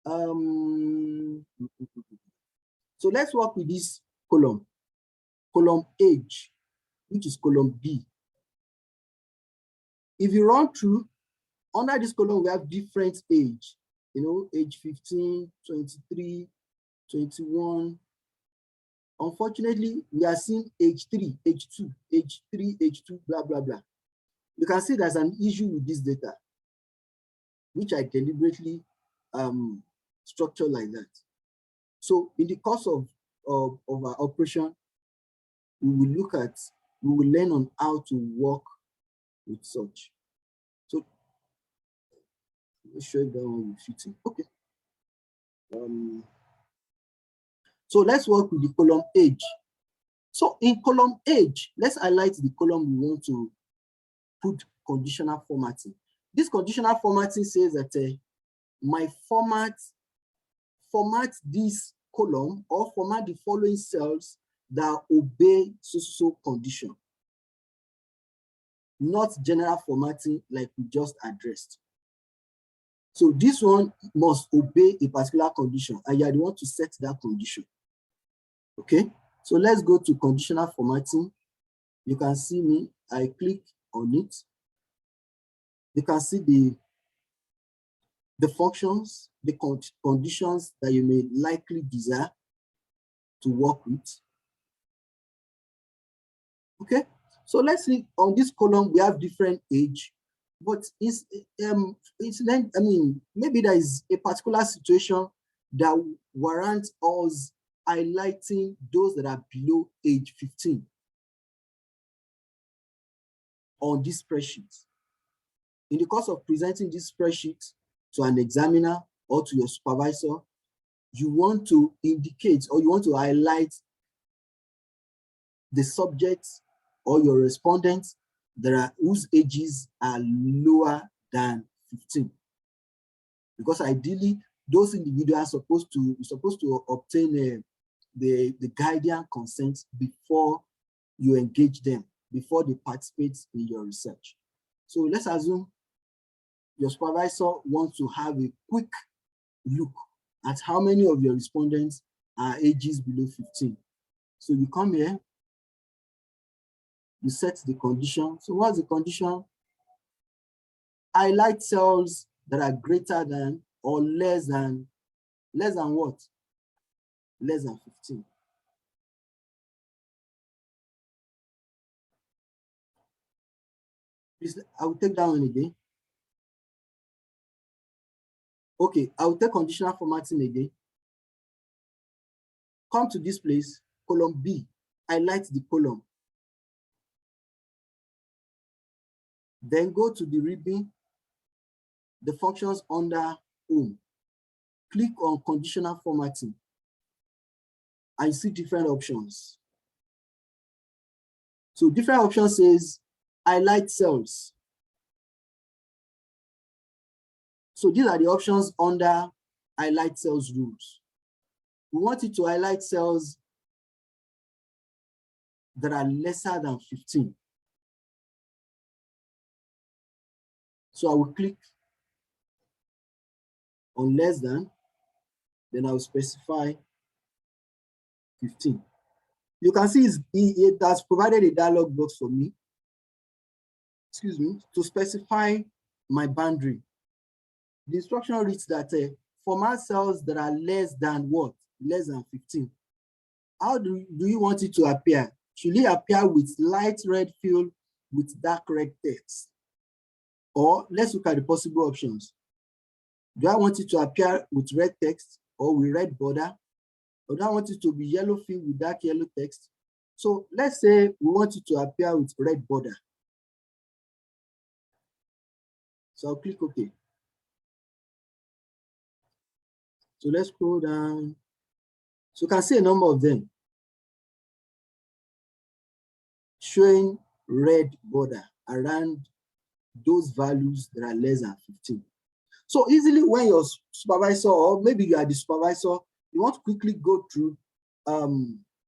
so let's work with this column age, which is column B. If you run through, under this column, we have different age, age 15, 23, 21, Unfortunately, we are seeing age 3, age 2, age 3, age 2, blah, blah, blah. You can see there's an issue with this data, which I deliberately structured like that. So in the course of our operation, we will learn on how to work with such. So let's show that one with fitting. Okay. So let's work with the column age. So in column age, let's highlight the column we want to put conditional formatting. This conditional formatting says that my format this column or format the following cells that obey so condition, not general formatting like we just addressed. So this one must obey a particular condition, and you are the one to set that condition. Okay, so let's go to conditional formatting. You can see me, I click on it. You can see the functions, the conditions that you may likely desire to work with. Okay, so let's see, on this column, we have different age, but maybe there is a particular situation that warrants us highlighting those that are below age 15 on this spreadsheet. In the course of presenting this spreadsheet to an examiner or to your supervisor, you want to indicate or you want to highlight the subjects or your respondents whose ages are lower than 15. Because ideally, those individuals are supposed to obtain the guardian consent before you engage them, before they participate in your research. So let's assume your supervisor wants to have a quick look at how many of your respondents are ages below 15. So you come here, you set the condition. So what's the condition? Highlight cells that are greater than or less than what? Less than 15. Please, I will take that one again. Okay, I will take conditional formatting again. Come to this place, column B, highlight the column. Then go to the ribbon, the functions under home. Click on conditional formatting. I see different options. So different options says highlight cells. So these are the options under highlight cells rules. We want it to highlight cells that are lesser than 15. So I will click on less than, then I will specify 15. You can see it has provided a dialog box for me, excuse me, to specify my boundary. The instruction reads that format cells that are less than what? Less than 15. How do you want it to appear? Should it appear with light red field with dark red text? Or let's look at the possible options. Do I want it to appear with red text or with red border? Or do I want it to be yellow field with dark yellow text? So let's say we want it to appear with red border. So I'll click OK. So let's scroll down. So you can see a number of them showing red border around those values that are less than 15. So easily when your supervisor, or maybe you are the supervisor, you want to quickly go through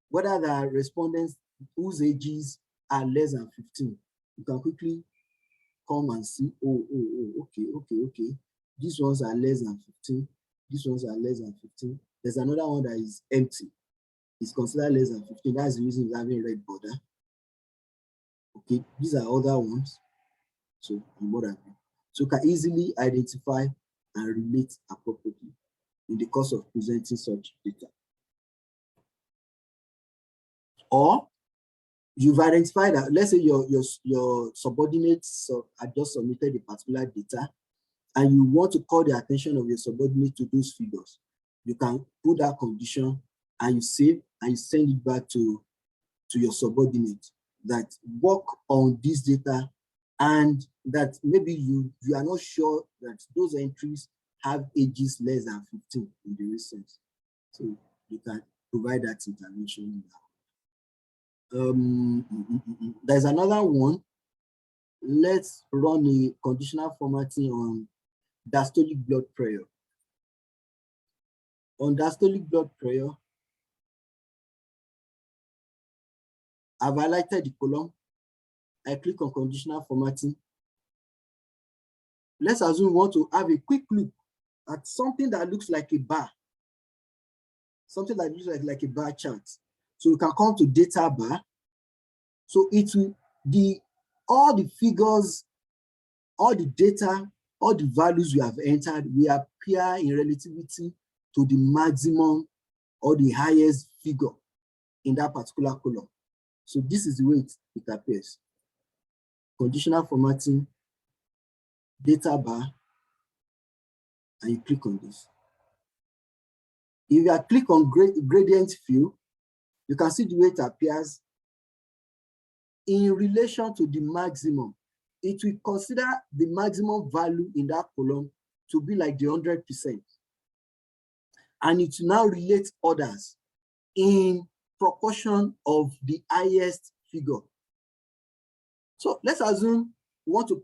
whether there are respondents whose ages are less than 15. You can quickly come and see, okay. These ones are less than 15. These ones are less than 15. There's another one that is empty. It's considered less than 15. That's the reason it's having red border. Okay, these are other ones. So you can easily identify and relate appropriately in the course of presenting such data. Or you've identified that, let's say your subordinates had just submitted a particular data, and you want to call the attention of your subordinate to those figures. You can put that condition and you save and you send it back to your subordinate that work on this data, and that maybe you are not sure that those entries have ages less than 15 in the recent. So you can provide that intervention now. There's another one. Let's run a conditional formatting on diastolic blood pressure. On diastolic blood pressure, I've highlighted the column. I click on conditional formatting. Let's assume we want to have a quick look at something that looks like a bar, something that looks like a bar chart. So we can come to data bar. So it will be all the figures, all the data, all the values we have entered will appear in relativity to the maximum or the highest figure in that particular column. So this is the way it appears. Conditional formatting, data bar, and you click on this. If you click on gradient fill, you can see the way it appears in relation to the maximum. It will consider the maximum value in that column to be like the 100%. And it will now relate others in proportion of the highest figure. So let's assume we want to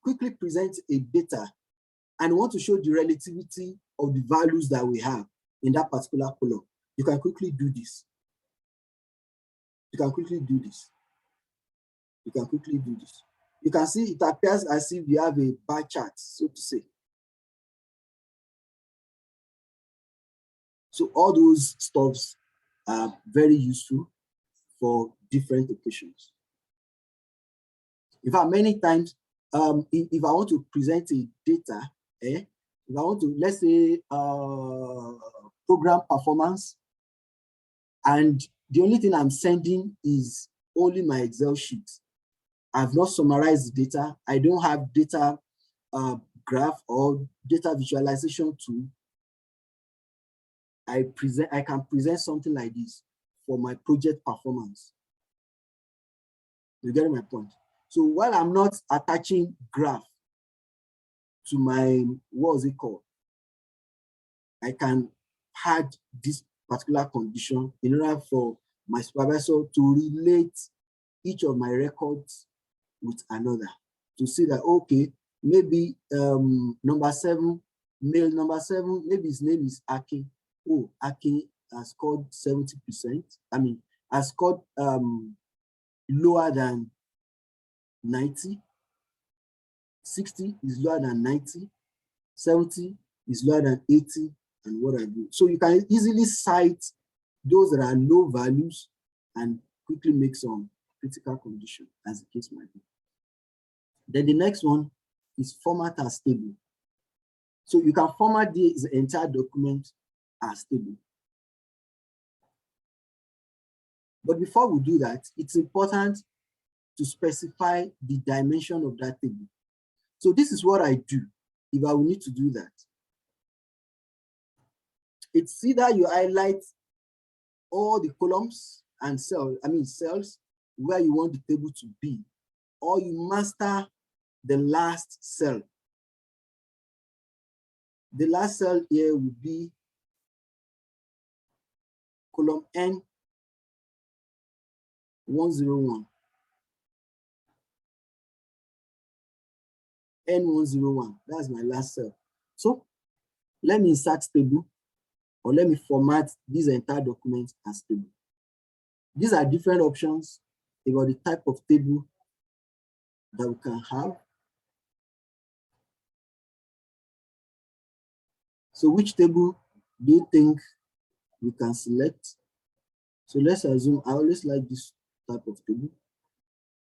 quickly present a data, and we want to show the relativity of the values that we have in that particular column. You can quickly do this. You can quickly do this. You can quickly do this. You can see it appears as if you have a bar chart, so to say. So all those stuffs are very useful for different occasions. In fact, many times, if I want to present a data, if I want to, let's say, program performance, and the only thing I'm sending is only my Excel sheet. I've not summarized the data. I don't have data graph or data visualization tool. I can present something like this for my project performance. You get my point? So while I'm not attaching graph to my, what is it called? I can add this particular condition in order for my supervisor to relate each of my records with another, to see that, okay, maybe number 7, male number 7, maybe his name is Aki. Oh, Aki has scored 70%. I mean, has scored lower than 90. 60 is lower than 90. 70 is lower than 80, and what I do. So you can easily cite those that are low values and quickly make some critical condition, as the case might be. Then the next one is format as table. So you can format the entire document as table. But before we do that, it's important to specify the dimension of that table. So this is what I do if I will need to do that. It's either you highlight all the columns and cells where you want the table to be, or you master the last cell. The last cell here will be column N101. N101, that's my last cell. So let me insert table, or let me format this entire document as table. These are different options about the type of table that we can have. So which table do you think we can select? So let's assume I always like this type of table.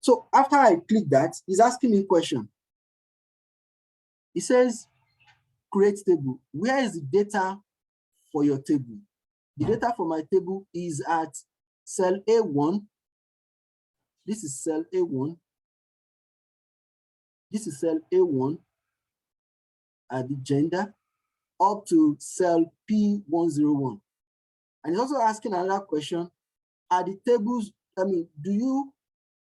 So after I click that, it's asking me a question. It says, create table. Where is the data for your table? The data for my table is at cell A1. This is cell A1. This is cell A1 at the gender up to cell P101. And it's also asking another question. Are the tables, do you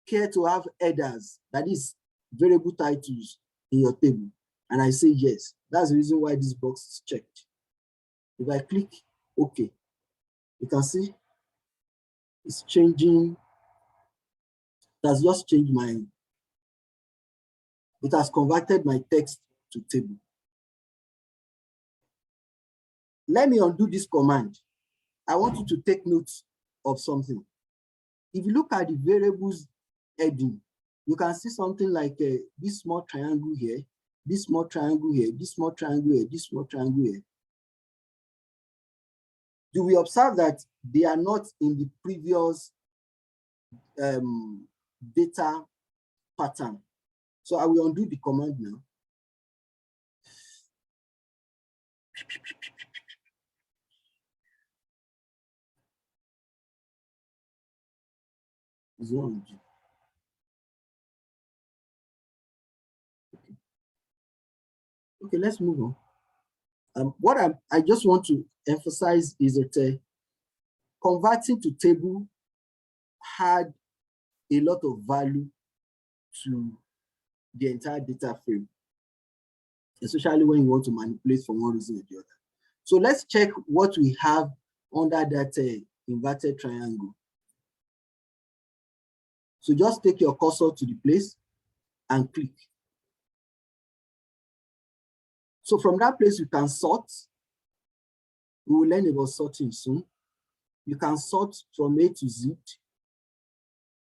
care to have headers, that is variable titles in your table? And I say yes. That's the reason why this box is checked. If I click OK, you can see it's changing. That's just changed it has converted my text to table. Let me undo this command. I want you to take note of something. If you look at the variables heading, you can see something like this small triangle here, this small triangle here, this small triangle here, this small triangle here. Do we observe that they are not in the previous data pattern? So I will undo the command now. Okay, let's move on. What I just want to emphasize is that converting to table had a lot of value to the entire data frame, especially when you want to manipulate for one reason or the other. So let's check what we have under that inverted triangle. So just take your cursor to the place and click. So from that place, you can sort. We will learn about sorting soon. You can sort from A to Z.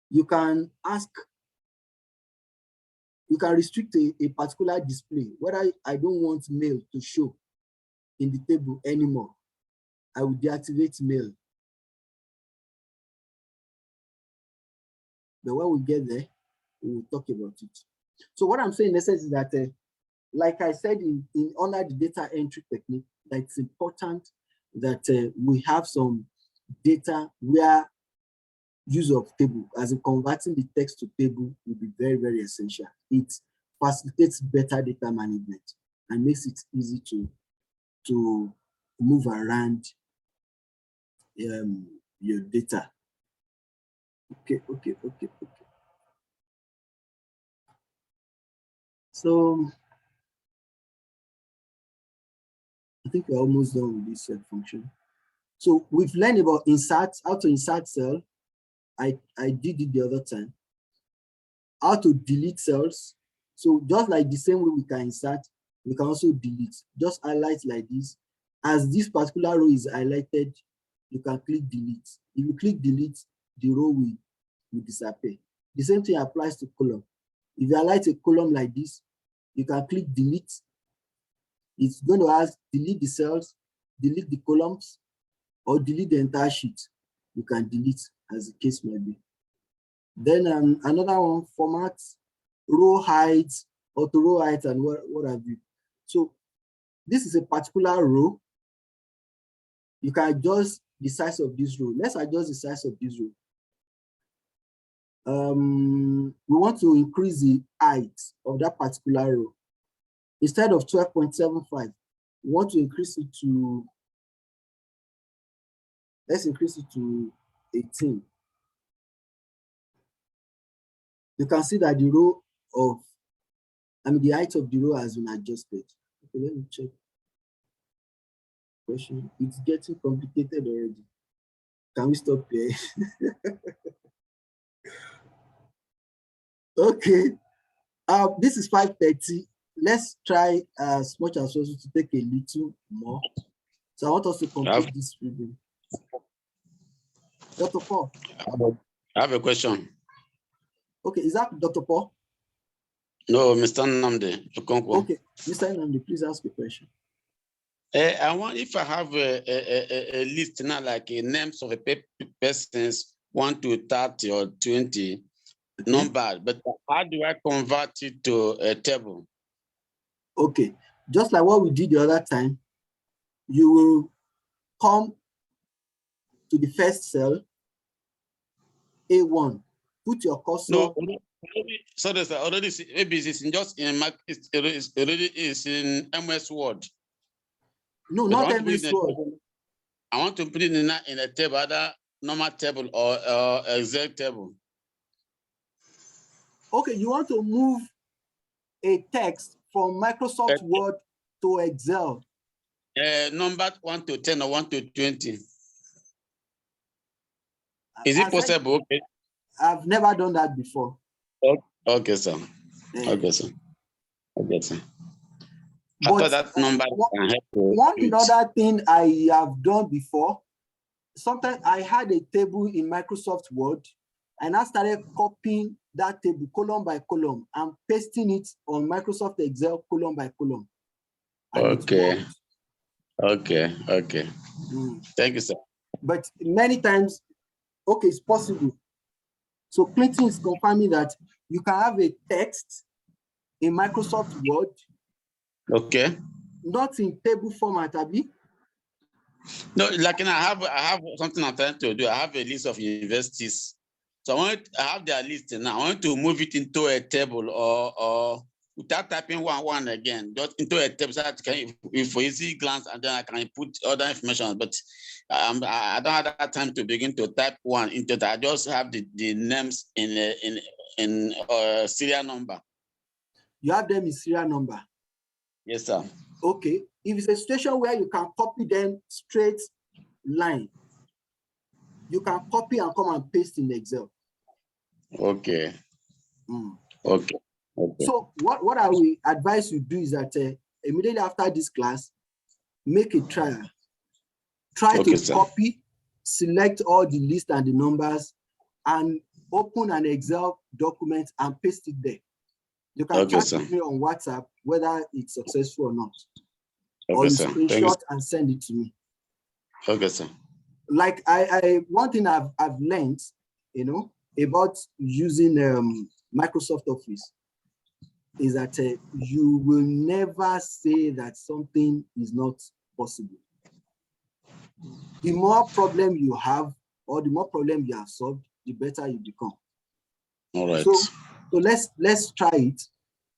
You can restrict a particular display, whether I don't want mail to show in the table anymore. I will deactivate mail. But when we get there, we will talk about it. So what I'm saying in essence is that, like I said under the data entry technique, that it's important that we have some data where use of table, as in converting the text to table, will be very, very essential. It facilitates better data management and makes it easy to move around your data. Okay. So I think we're almost done with this function. So we've learned about insert, how to insert cell. I did it the other time. How to delete cells. So just like the same way we can insert, we can also delete. Just highlight like this. As this particular row is highlighted, you can click delete. If you click delete, the row will disappear. The same thing applies to column. If you highlight a column like this, you can click delete. It's going to ask delete the cells, delete the columns, or delete the entire sheet. You can delete as the case may be. Then another one, format, row height, auto row height, and what have you. So this is a particular row. You can adjust the size of this row. Let's adjust the size of this row. We want to increase the height of that particular row. Instead of 12.75, we want to increase it to, let's increase it to 18. You can see that the row of, the height of the row has been adjusted. Okay, let me check. Question. It's getting complicated already. Can we stop here? Okay. This is 5:30. Let's try as much as possible to take a little more. So I want us to complete this reading. Dr. Paul. I have a question. Okay, is that Dr. Paul? No, Mr. Nnamdi. Okay, Mr. Nnamdi, please ask a question. I want, if I have a list now, like names of a persons 1 to 30 or 20, not bad, but how do I convert it to a table? Okay, just like what we did the other time, you will come to the first cell A1. Put your cursor. No, so there's already maybe it's in just in Mac. It's already is in MS Word. No, But not MS Word. I want to put it in a table, either normal table or Excel table. Okay, you want to move a text from Microsoft Word to Excel. Numbered 1 to 10 or 1 to 20. Is it possible? Okay. I've never done that before. Okay, sir. Okay, sir. Okay, sir. But I thought that number can help. One other thing I have done before, sometimes I had a table in Microsoft Word, and I started copying that table column by column and pasting it on Microsoft Excel column by column. Okay. Okay. Okay. Thank you, sir. But many times, okay, it's possible. So Clinton is confirming that you can have a text in Microsoft Word. Okay. Not in table format, Abi. No, like I have something I'm trying to do. I have a list of universities. So I have their list now. I want to move it into a table or without typing one again, just into a table so that I can, for easy glance, and then I can put other information. But I don't have that time to begin to type one into that. I just have the names in serial number. You have them in serial number. Yes, sir. Okay. If it's a situation where you can copy them straight line, you can copy and come and paste in Excel. Okay. Okay. Okay. So what I will advise you do is that immediately after this class, make a trial. Try to copy, select all the list and the numbers, and open an Excel document and paste it there. You can chat with me on WhatsApp whether it's successful or not. Or you screenshot and send it to me. Okay, sir. Like one thing I've learned, about using Microsoft Office is that you will never say that something is not possible. The more problem you have, or the more problem you have solved, the better you become. All right. So let's try it.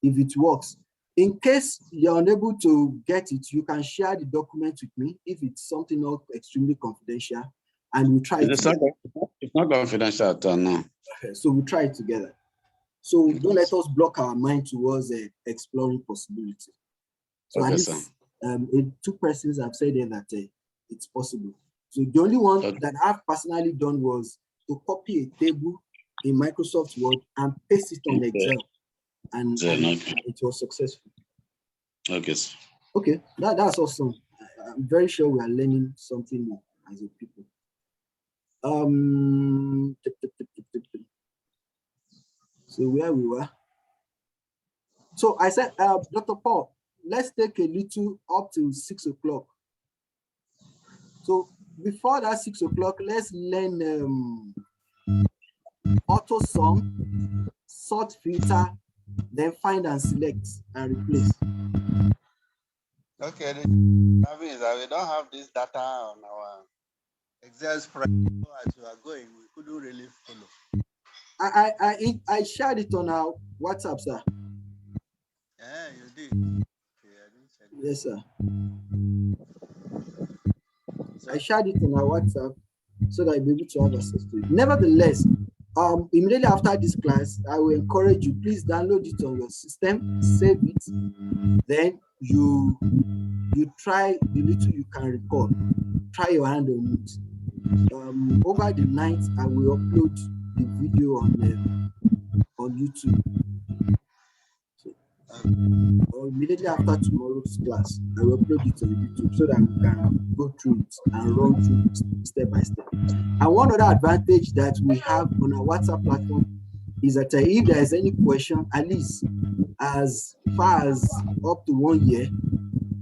If it works, in case you're unable to get it, you can share the document with me if it's something not extremely confidential, and we'll try it together. It's not confidential at all, no. Okay, so we'll try it together. So don't let us block our mind towards exploring possibility. So at least 2 persons have said that it's possible. So the only one that I've personally done was to copy a table in Microsoft Word and paste it on Excel. And it was successful. Okay. Okay, that's awesome. I'm very sure we are learning something new as a people. So where we were. So I said, Dr. Paul, let's take a little up to 6 o'clock. So before that 6 o'clock, let's learn auto sum, sort filter, then find and select and replace. Okay, the problem is that we don't have this data on our Excel spreadsheet. As we are going, we couldn't really follow. I shared it on our WhatsApp, sir. Yeah, you did. Okay, I didn't check. Yes, sir. I shared it on our WhatsApp so that I'll be able to have access to it. Nevertheless, immediately after this class, I will encourage you, please download it on your system, save it, then you try the little you can record. Try your hand on it. Over the night, I will upload the video on YouTube. Or immediately after tomorrow's class, I will upload it on YouTube so that we can go through it and run through it step by step. And one other advantage that we have on our WhatsApp platform is that if there is any question, at least as far as up to 1 year,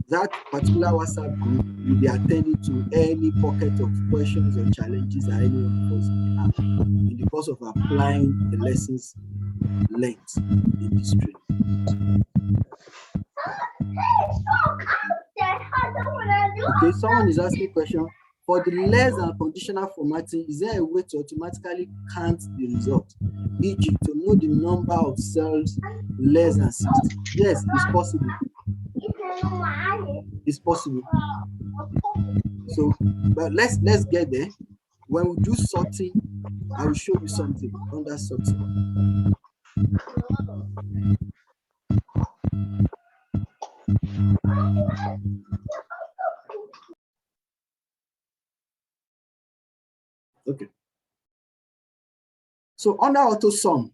that particular WhatsApp group will be attending to any pocket of questions or challenges that anyone of us may have in the course of applying the lessons learned in this training. Okay, someone is asking a question. For the less than conditional formatting, is there a way to automatically count the result? E.g., to know the number of cells less than 60. Yes, it's possible. It's possible. So, but let's get there. When we do sorting, I will show you something under sorting. Okay. So under AutoSum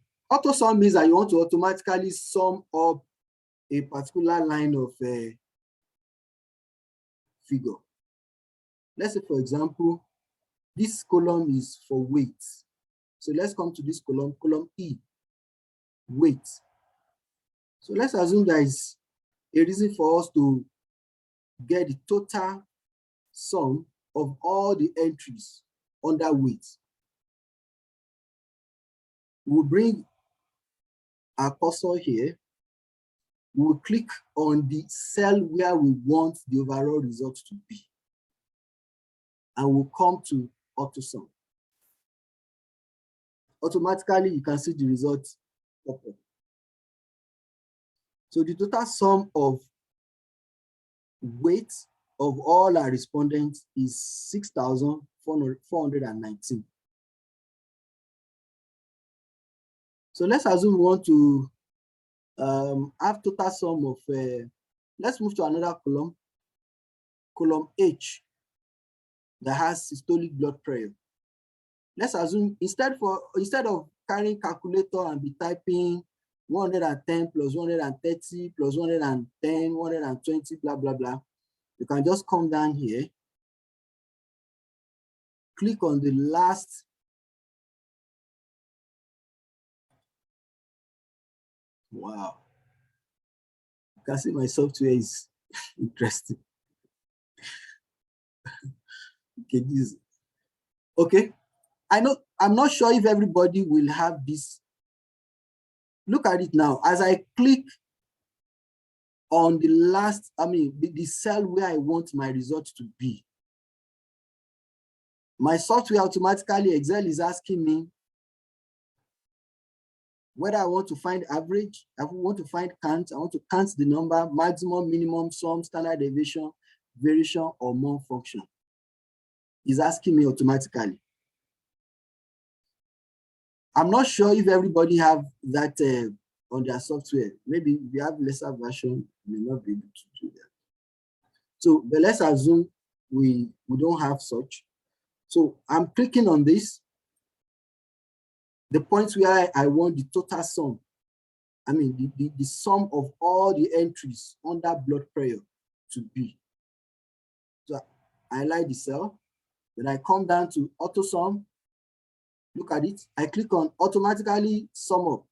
means that you want to automatically sum up a particular line of figure. Let's say, for example, this column is for weight. So let's come to this column E, weight. So let's assume there is a reason for us to get the total sum of all the entries under weight. We'll bring our cursor here. We'll click on the cell where we want the overall result to be. And we'll come to AutoSum. Automatically, you can see the result pop up. So the total sum of weight of all our respondents is 6,419. So let's assume we want to have total sum of, let's move to another column H, that has systolic blood pressure. Let's assume instead of carrying calculator and be typing 110 plus 130 plus 110, 120, blah, blah, blah, you can just come down here, click on the last wow. You can see my software is interesting. Okay, this. Okay, I know, I'm not sure if everybody will have this. Look at it now. As I click on the last, the cell where I want my result to be, my software automatically, Excel is asking me whether I want to find average, I want to find count, I want to count the number, maximum, minimum, sum, standard deviation, variation, or more function. It's asking me automatically. I'm not sure if everybody have that on their software. Maybe if you have lesser version, you may not be able to do that. So, but let's assume we don't have such. So I'm clicking on this. The points where I want the total sum, the sum of all the entries under blood pressure to be. So I highlight the cell, then I come down to AutoSum. Look at it. I click on automatically sum up.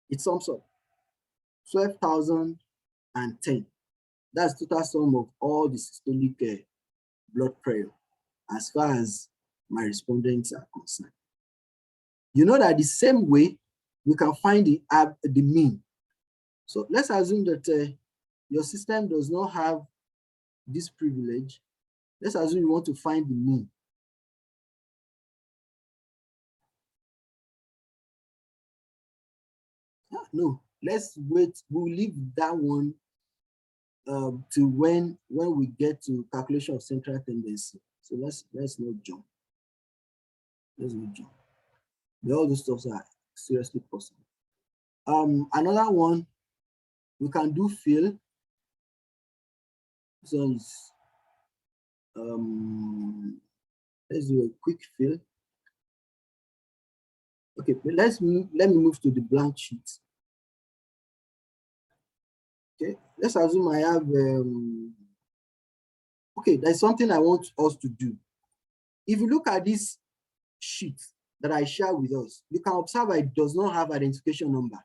It sums up 12,010. That's total sum of all the systolic blood pressure as far as my respondents are concerned. You know that the same way we can find the mean. So let's assume that your system does not have this privilege. Let's assume you want to find the mean. No, let's wait. We'll leave that one to when we get to calculation of central tendency. So let's not jump. Let's not jump. But all those stuff are seriously possible. Another one, we can do fill. So let's do a quick fill. Okay, let me move to the blank sheet. Okay, let's assume I have okay, there's something I want us to do. If you look at this sheet that I share with us, you can observe it does not have identification number.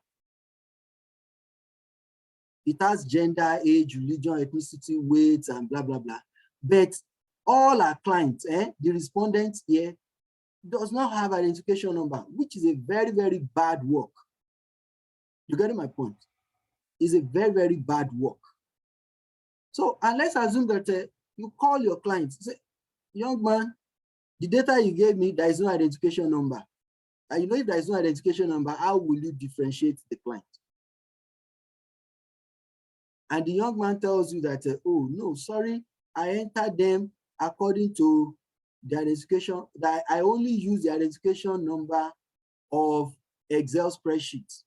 It has gender, age, religion, ethnicity, weight, and blah, blah, blah. But all our clients, the respondents here, does not have identification number, which is a very, very bad work. You get my point? It's a very, very bad work. So, and let's assume that You call your client, say, young man, the data you gave me, there is no identification number. And you know, if there is no identification number, how will you differentiate the client? And the young man tells you that, oh, no, sorry, I entered them according to the identification, that I only use the identification number of Excel spreadsheets.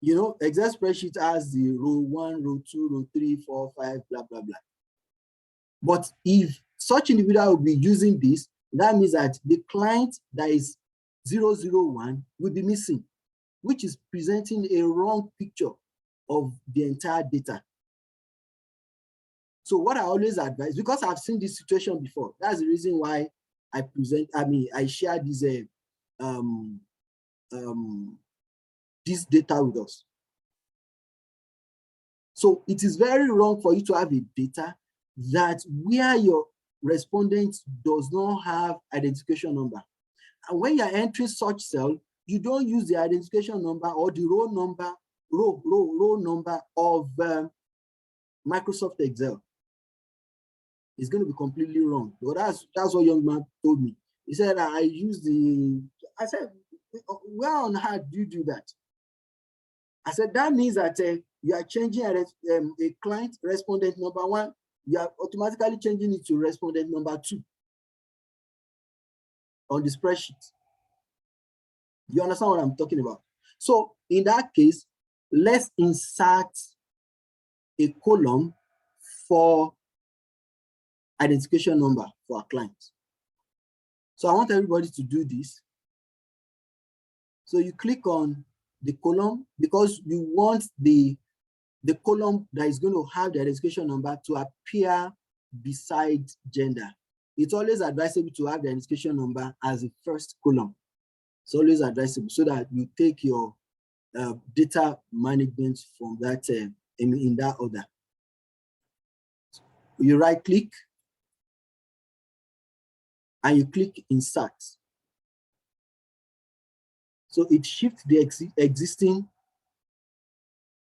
You know, Excel spreadsheet has the row 1, row 2, row 3, 4, 5, blah, blah, blah. But if such individual will be using this, that means that the client that is 001 will be missing, which is presenting a wrong picture of the entire data. So what I always advise, because I've seen this situation before, that's the reason why I share this this data with us. So it is very wrong for you to have a data that where your respondent does not have identification number. And when you're entering such cell, you don't use the identification number or the row number of Microsoft Excel. It's going to be completely wrong. But that's what young man told me. He said, I said, where on earth do you do that? I said, that means that you are changing a client respondent number 1, you are automatically changing it to respondent number 2 on the spreadsheet. You understand what I'm talking about? So in that case, let's insert a column for identification number for our clients. So I want everybody to do this. So you click on the column because you want the column that is going to have the identification number to appear beside gender. It's always advisable to have the identification number as the first column. It's always advisable so that you take your data management from that in that order. You right click and you click insert. So it shifts the existing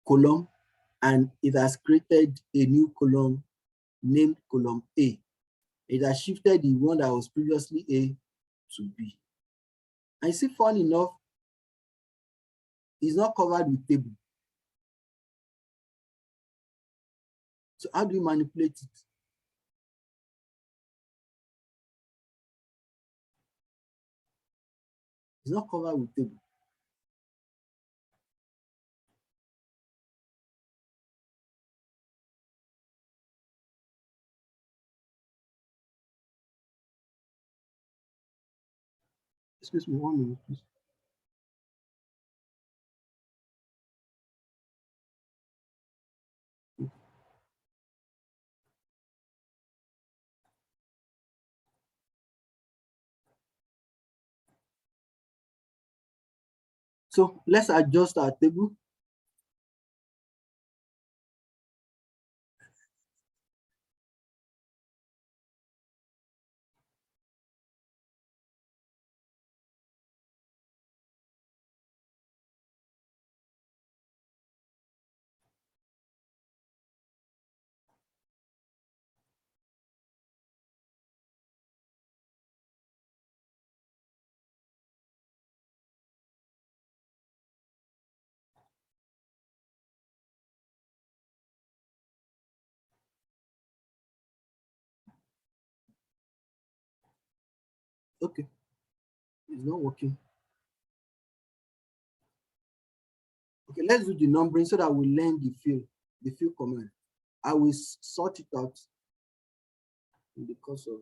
column and it has created a new column named column A. It has shifted the one that was previously A to B. And see, fun enough, it's not covered with table. So how do you manipulate it? It's not covered with table. Excuse me, 1 minute, please. So let's adjust our table. Okay, it's not working. Okay, let's do the numbering so that we learn the field command. I will sort it out in the course of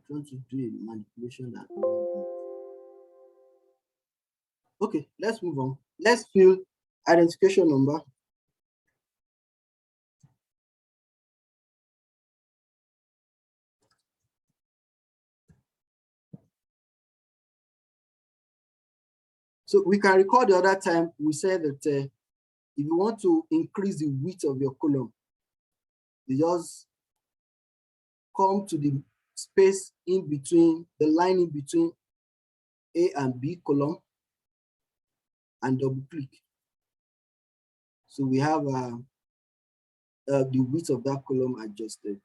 trying to do a manipulation that. Okay, let's move on. Let's fill identification number. So we can recall the other time we said that if you want to increase the width of your column, you just come to the space in between, the line in between A and B column, and double click. So we have the width of that column adjusted.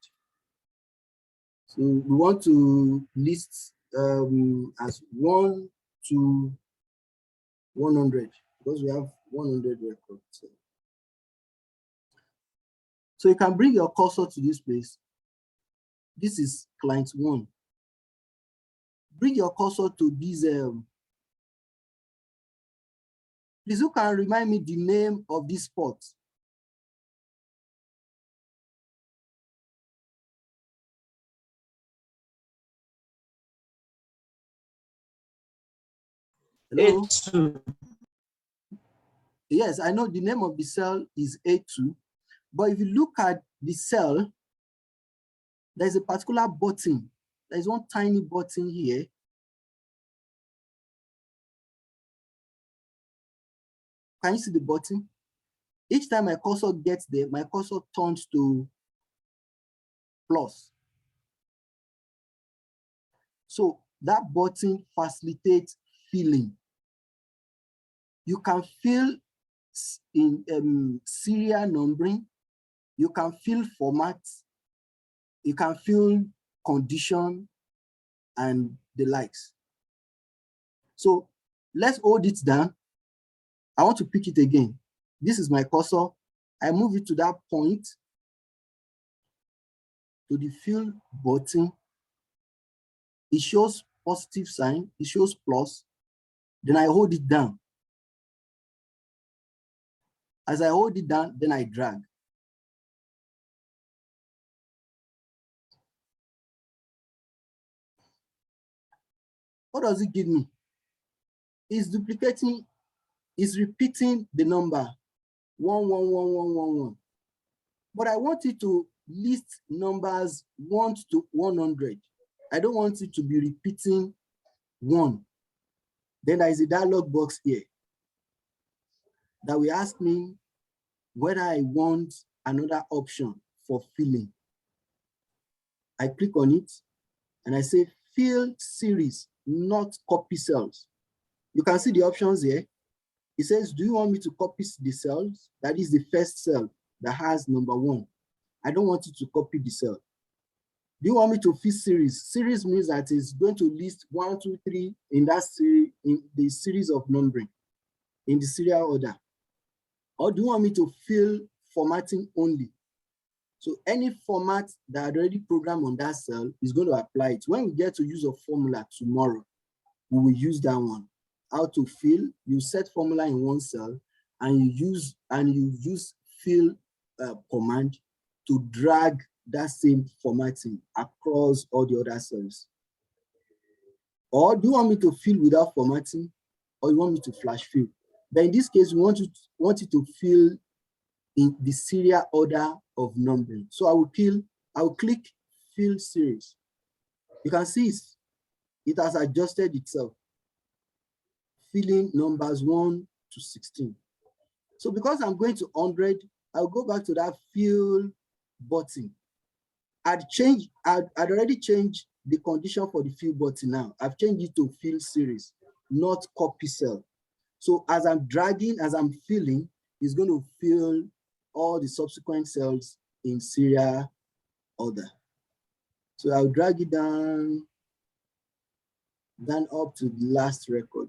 So we want to list as 1 to 100 because we have 100 records. So you can bring your cursor to this place. This is client 1. Bring your cursor to this. Please, who can remind me the name of this spot? Hello? A2. Yes, I know the name of the cell is A2, but if you look at the cell, there's a particular button. There's one tiny button here. Can you see the button? Each time my cursor gets there, my cursor turns to plus. So that button facilitates filling. You can fill in serial numbering. You can fill formats. You can fill condition and the likes. So let's hold it down. I want to pick it again. This is my cursor. I move it to that point, to the fill button. It shows positive sign. It shows plus. Then I hold it down. As I hold it down, then I drag. What does it give me? It's duplicating, it's repeating the number 1111111. But I want it to list numbers 1 to 100. I don't want it to be repeating 1. Then there is a dialog box here that will ask me whether I want another option for filling. I click on it and I say fill series, not copy cells. You can see the options here. It says, do you want me to copy the cells? That is the first cell that has number 1. I don't want you to copy the cell. Do you want me to fill series? Series means that it's going to list 1, 2, 3 in that series, in the series of numbering, in the serial order. Or do you want me to fill formatting only? So any format that I already programmed on that cell is going to apply it. When we get to use a formula tomorrow, we will use that one. How to fill, you set formula in one cell and you use fill command to drag that same formatting across all the other cells. Or do you want me to fill without formatting, or you want me to flash fill? Then in this case, we want it to fill in the serial order of numbering. So I will click fill series. You can see it has adjusted itself, filling numbers 1 to 16. So because I'm going to 100, I'll go back to that fill button. I'd already changed the condition for the fill button now. I've changed it to fill series, not copy cell. So as I'm dragging, as I'm filling, it's going to fill all the subsequent cells in serial order. So I'll drag it down up to the last record.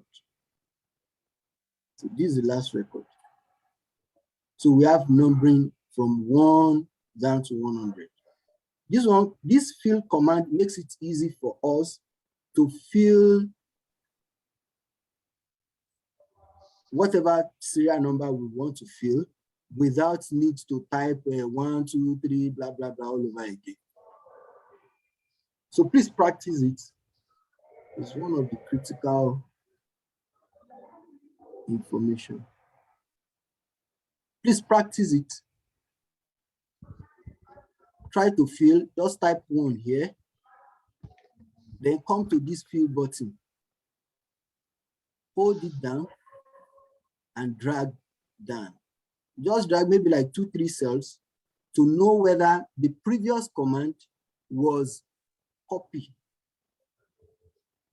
So this is the last record. So we have numbering from 1 down to 100. This fill command makes it easy for us to fill whatever serial number we want to fill without need to type 1, 2, 3, blah, blah, blah, all over again. So please practice it. It's one of the critical information. Please practice it. Try to fill, just type 1 here. Then come to this fill button. Hold it down and drag down. Just drag maybe like 2-3 cells to know whether the previous command was copy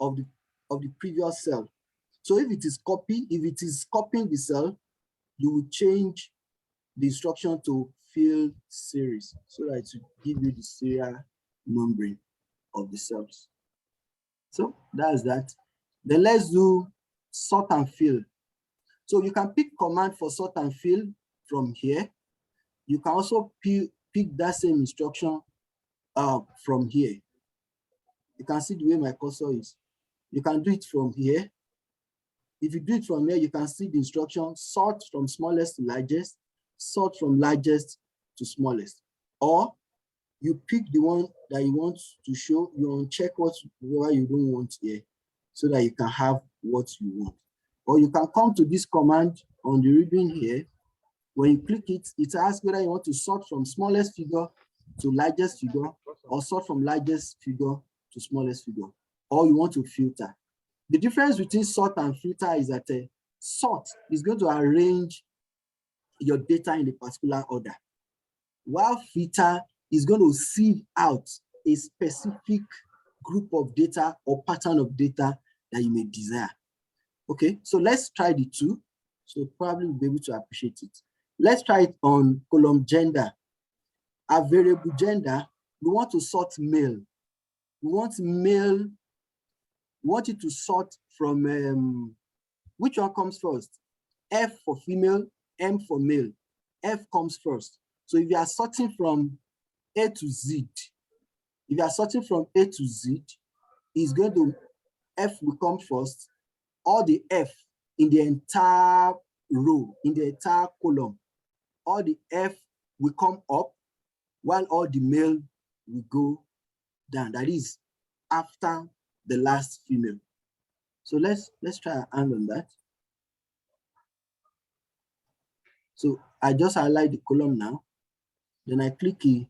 of the previous cell. So if it is copying the cell, you will change the instruction to fill series so that it will give you the serial numbering of the cells. So that's that. Then let's do sort and fill. So you can pick command for sort and fill from here. You can also pick that same instruction from here. You can see the way my cursor is. You can do it from here. If you do it from here, you can see the instruction sort from smallest to largest, sort from largest to smallest. Or you pick the one that you want to show, you uncheck whatever you don't want here so that you can have what you want. Or you can come to this command on the ribbon here. When you click it, it asks whether you want to sort from smallest figure to largest figure, or sort from largest figure to smallest figure, or you want to filter. The difference between sort and filter is that sort is going to arrange your data in a particular order, while filter is going to sieve out a specific group of data or pattern of data that you may desire. Okay, so let's try the two. So probably we'll be able to appreciate it. Let's try it on column gender. A variable gender, we want to sort male. We want male, we want it to sort from, which one comes first? F for female, M for male. F comes first. So if you are sorting from A to Z, if you are sorting from A to Z, it's going to, F will come first. All the F in the entire row, in the entire column, all the F will come up, while all the male will go down. That is after the last female. So let's try a hand on that. So I just highlight the column now. Then I click the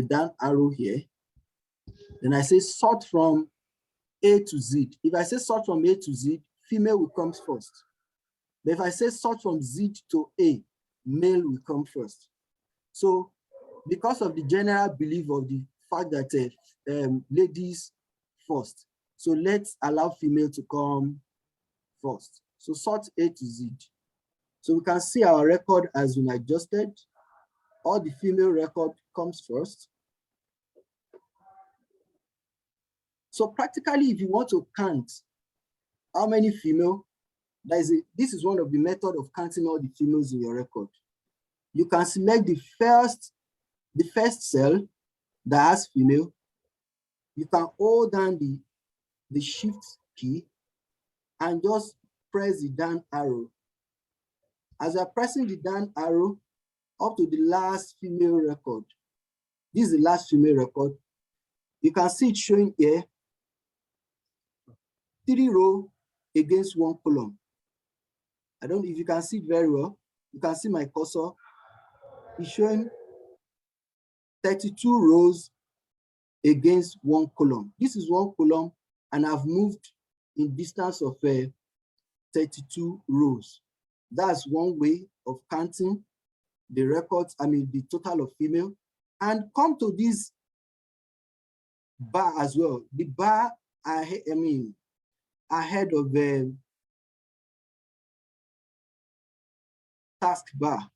down arrow here. Then I say sort from A to Z. If I say sort from A to Z, female will come first. But if I say sort from Z to A, male will come first. So because of the general belief of the fact that ladies first, so let's allow female to come first. So sort A to Z. So we can see our record has been adjusted. All the female record comes first. So practically, if you want to count how many female, this is one of the methods of counting all the females in your record. You can select the first cell that has female. You can hold down the shift key and just press the down arrow. As you're pressing the down arrow up to the last female record, this is the last female record. You can see it showing here 3 rows against 1 column. I don't know if you can see it very well. You can see my cursor. It's showing 32 rows against 1 column. This is 1 column, and I've moved in distance of 32 rows. That's one way of counting the records, the total of female. And come to this bar as well. The bar, ahead of the taskbar,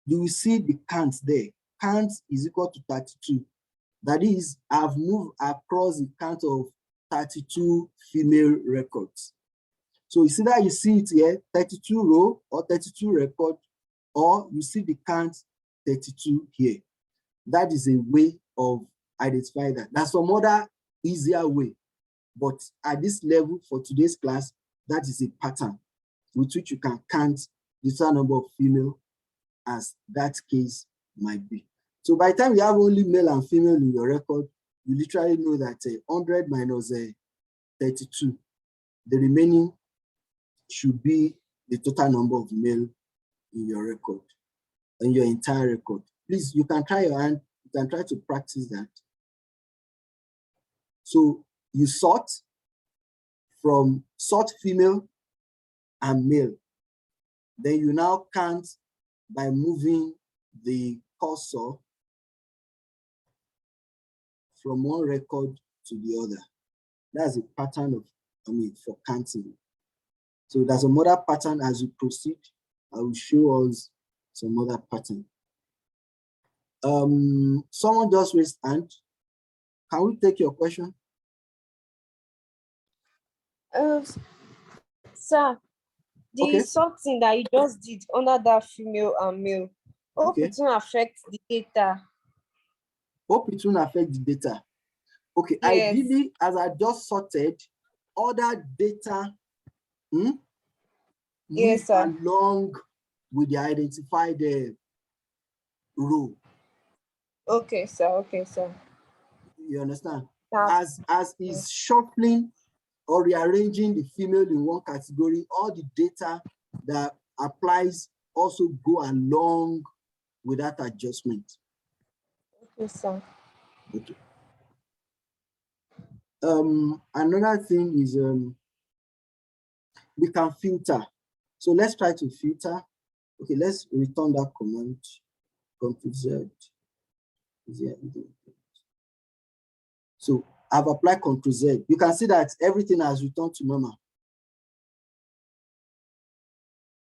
you will see the count there. Count is equal to 32. That is, I've moved across the count of 32 female records. So you see that you see it here, 32 row or 32 record, or you see the count 32 here. That is a way of identifying that. There's some other easier way, but at this level for today's class, that is a pattern with which you can count the total number of female as that case might be. So by the time you have only male and female in your record, you literally know that 100 minus 32, the remaining should be the total number of male in your record, in your entire record. Please, you can try your hand, you can try to practice that. So you sort female and male. Then you now count by moving the cursor from one record to the other. That's a pattern of, for counting. So there's another pattern as you proceed. I will show us some other pattern. Someone just raised hand. Can we take your question? Sir, the sorting that you just did under that female and male, hope it won't affect the data. Hope it won't affect the data. Okay, yes. Ideally, as I just sorted, other data yes, sir. along with the identified row. Okay, sir. Okay, sir. You understand? As is shuffling or rearranging the female in one category, all the data that applies also go along with that adjustment. Okay, sir. Okay. Another thing is we can filter. So let's try to filter. Okay, let's return that command. Ctrl Z. So I've applied Ctrl Z. You can see that everything has returned to normal.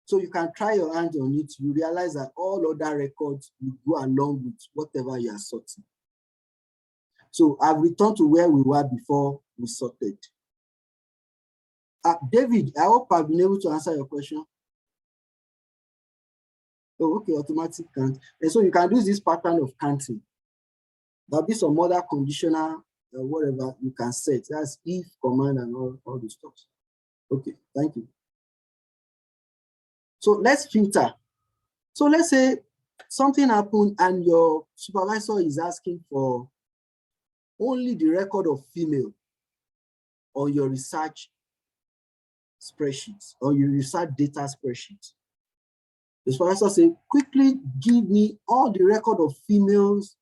So you can try your hand on it. You realize that all other records will go along with whatever you are sorting. So I've returned to where we were before we sorted. David, I hope I've been able to answer your question. Oh, okay, automatic count. And so you can do this pattern of counting. There'll be some other conditional, whatever you can set. That's if command and all the stuff. Okay, thank you. So let's filter. So let's say something happened and your supervisor is asking for only the record of female on your research spreadsheets or your research data spreadsheet. The supervisor says, quickly give me all the record of females,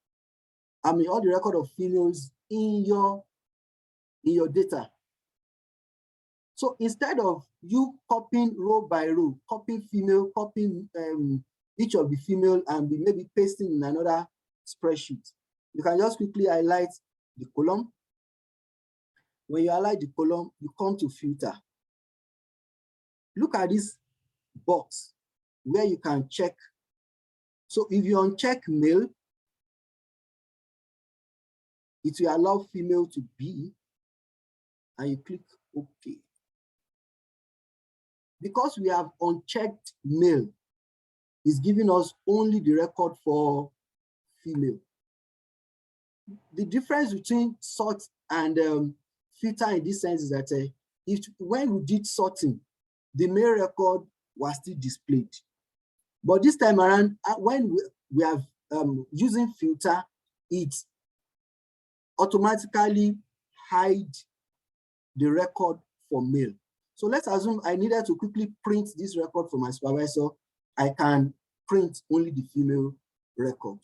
all the record of females in your data. So instead of you copying row by row, copying female, copying each of the female and maybe pasting in another spreadsheet, you can just quickly highlight the column. When you highlight the column, you come to filter. Look at this box where you can check. So if you uncheck male, it will allow female to be, and you click OK. Because we have unchecked male, it's giving us only the record for female. The difference between sort and filter in this sense is that when we did sorting, the male record was still displayed. But this time around, when we have using filter, it automatically hides the record for male. So let's assume I needed to quickly print this record for my supervisor. I can print only the female record.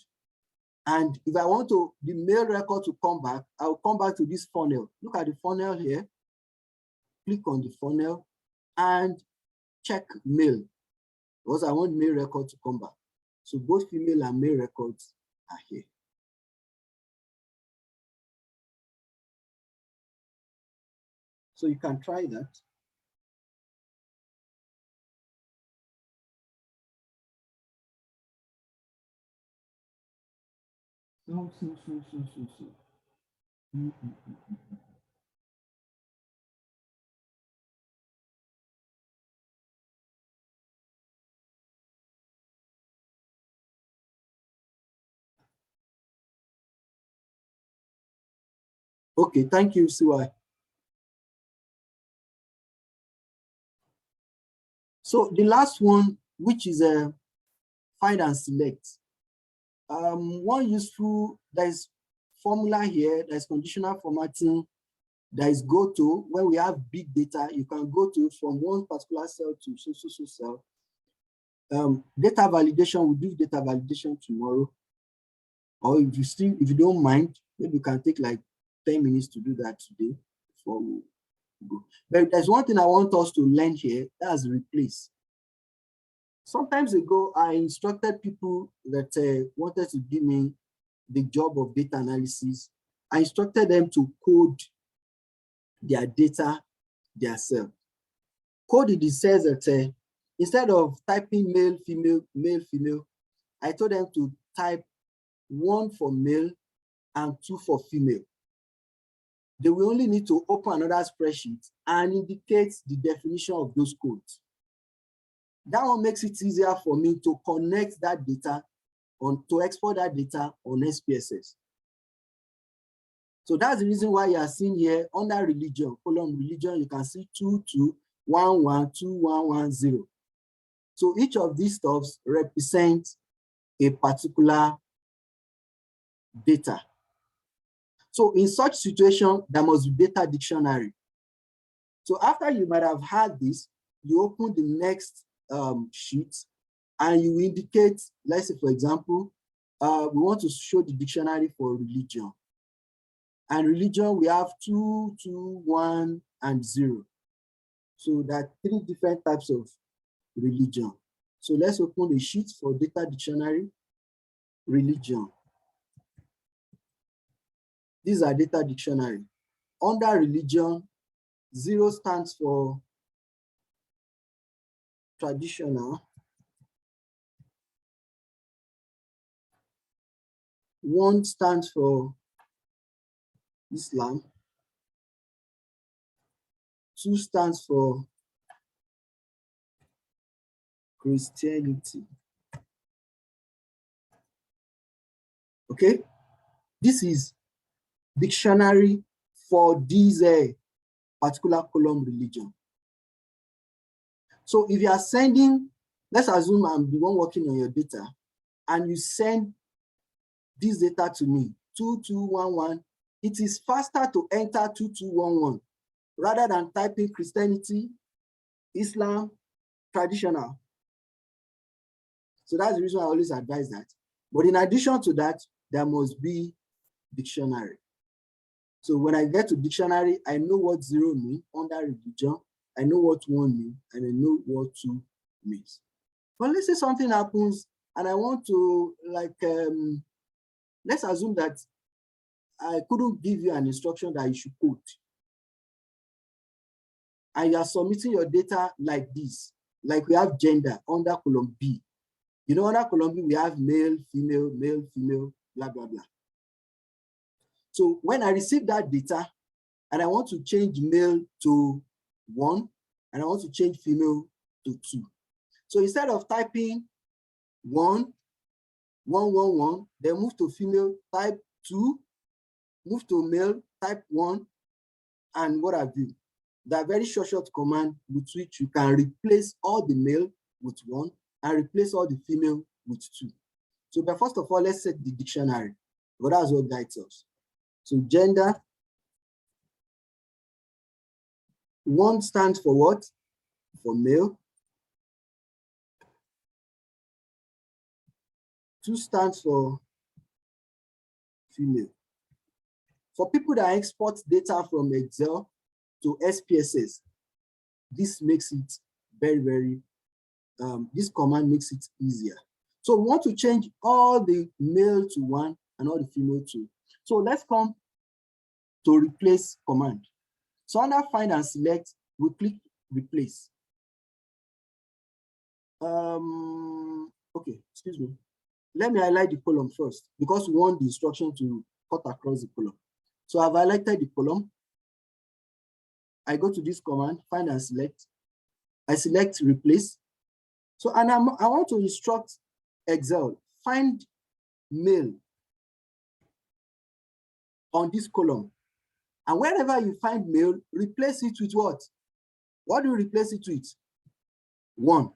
And if I want the male record to come back, I'll come back to this funnel. Look at the funnel here. Click on the funnel and check male, because I want male record to come back. So both female and male records are here. So you can try that. Okay, thank you, CY. So the last one, which is find and select. One useful, there's formula here, there's conditional formatting, there is go to. When we have big data, you can go to from one particular cell to so cell. Data validation, we'll do data validation tomorrow. Or if you don't mind, maybe you can take like 10 minutes to do that today before we go. But there's one thing I want us to learn here, that's replace. Sometimes ago, I instructed people that wanted to give me the job of data analysis. I instructed them to code their data themselves. Code in the sense that instead of typing male, female, I told them to type 1 for male and 2 for female. They will only need to open another spreadsheet and indicate the definition of those codes. That one makes it easier for me to connect that data to export that data on SPSS. So that's the reason why you are seeing here under religion, column religion, you can see 22112110. So each of these stuffs represents a particular data. So in such situation, there must be data dictionary. So after you might have had this, you open the next sheet and you indicate, let's say for example, we want to show the dictionary for religion. And religion, we have 2, 2, 1, and 0. So there are 3 different types of religion. So let's open the sheet for data dictionary, religion. These are data dictionary. Under religion, 0 stands for traditional, 1 stands for Islam, 2 stands for Christianity. Okay, this is dictionary for this particular column religion. So if you are sending, let's assume I'm the one working on your data, and you send this data to me, 2211, it is faster to enter 2211 rather than typing Christianity, Islam, traditional. So that's the reason I always advise that. But in addition to that, there must be dictionary. So when I get to dictionary, I know what 0 means under religion, I know what 1 means, and I know what 2 means. But let's say something happens and I want to, like, let's assume that I couldn't give you an instruction that you should code. And you are submitting your data like this, like we have gender under column B. You know, under column B, we have male, female, blah, blah, blah. So when I receive that data and I want to change male to 1, and I want to change female to 2. So instead of typing 1, 1, 1, 1, then move to female, type 2, move to male, type 1, and what have you. That very short command with which you can replace all the male with 1 and replace all the female with 2. So, but first of all, let's set the dictionary, but that's what guides us. So gender, 1 stands for what? For male. 2 stands for female. For people that export data from Excel to SPSS, this makes it very, very, this command makes it easier. So we want to change all the male to 1 and all the female to 2. So let's come to replace command. So under find and select, we click replace. Okay, excuse me. Let me highlight the column first because we want the instruction to cut across the column. So I've highlighted the column. I go to this command, find and select. I select replace. So, and I want to instruct Excel, find male on this column. And wherever you find male, replace it with what? What do you replace it with? 1.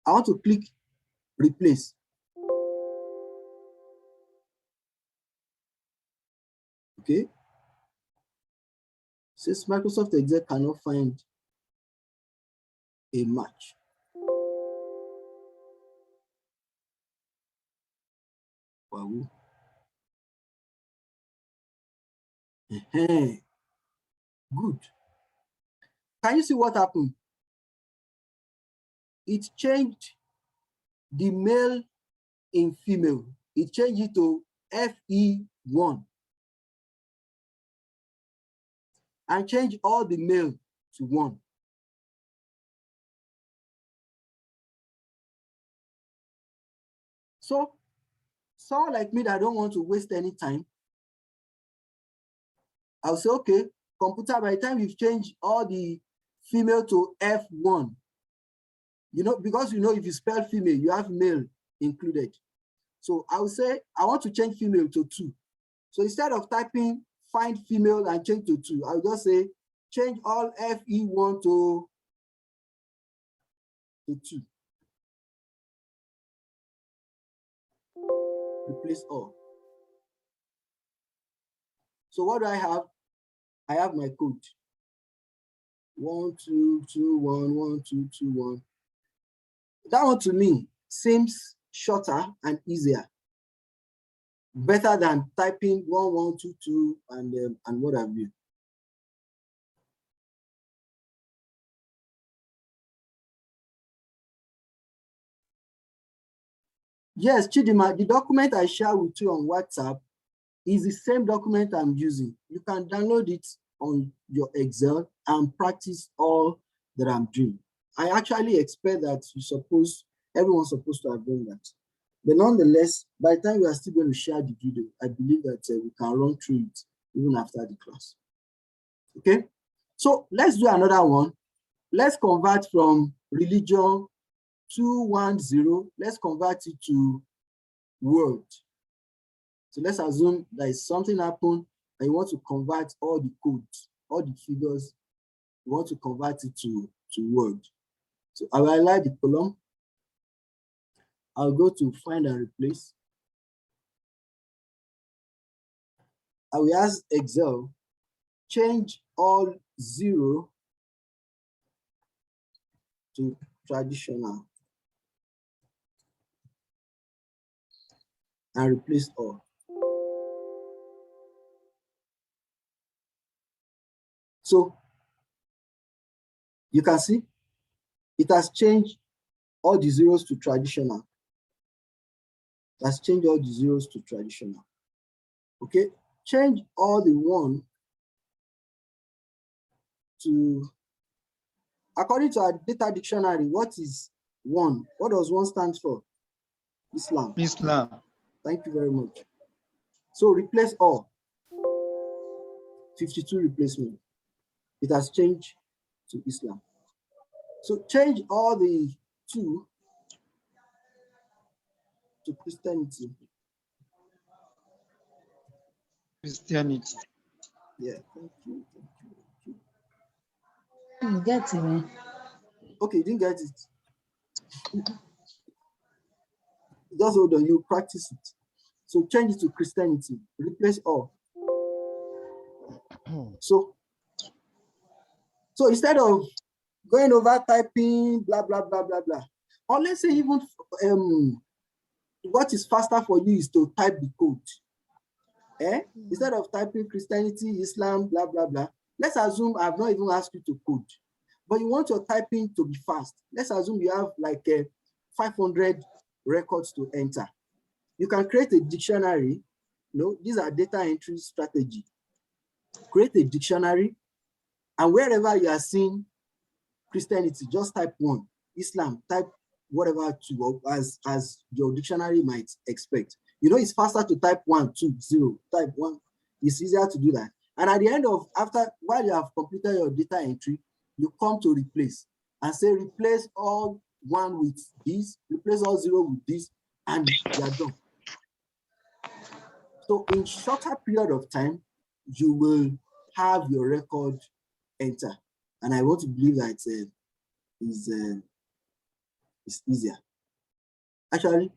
I want to click replace. Okay. Since Microsoft Excel cannot find a match. Wow. Good. Can you see what happened? It changed the male in female. It changed it to FE1 and changed all the male to 1. So someone like me that don't want to waste any time, I'll say, okay, computer, by the time you've changed all the female to F1, you know, because you know if you spell female, you have male included. So I will say, I want to change female to 2. So instead of typing find female and change to 2, I'll just say change all FE1 to 2. Replace all. So what do I have? I have my code. 1 2 2 1 1 2 2 1. That one to me seems shorter and easier, better than typing 1 1 2 2 and what have you. Yes, Chidima, the document I share with you on WhatsApp is the same document I'm using. You can download it on your Excel and practice all that I'm doing. I actually expect that everyone's supposed to have done that. But nonetheless, by the time we are still going to share the video, I believe that we can run through it even after the class. Okay, so let's do another one. Let's convert from religion 210. Let's convert it to word. So let's assume there is something happened and you want to convert all the codes, all the figures, you want to convert it to word. So I will highlight the column. I'll go to find and replace. I will ask Excel, change all 0 to traditional and replace all. So you can see it has changed all the zeros to traditional. It has changed all the zeros to traditional. Okay, change all the 1 to, according to our data dictionary, what is 1? What does 1 stand for? Islam. Islam. Thank you very much. So replace all. 52 replacement. It has changed to Islam. So change all the 2 to Christianity. Christianity. Yeah, thank you. You get it, man. Okay, you didn't get it. Just hold on, you practice it. So change it to Christianity, replace all. So instead of going over typing blah blah blah blah blah, or let's say even what is faster for you is to type the code. Instead of typing Christianity, Islam, blah blah blah, let's assume I've not even asked you to code, but you want your typing to be fast. Let's assume you have like 500 records to enter. You can create a dictionary. These are data entry strategy. Create a dictionary, and wherever you are seeing Christianity, just type 1. Islam, type whatever 2, as your dictionary might expect. It's faster to type 1, 2, 0. Type 1. It's easier to do that. And at the end of, while you have completed your data entry, you come to replace and say replace all 1 with this, replace all 0 with this, and you are done. So in shorter period of time, you will have your record enter. And I want to believe that it's easier. Actually,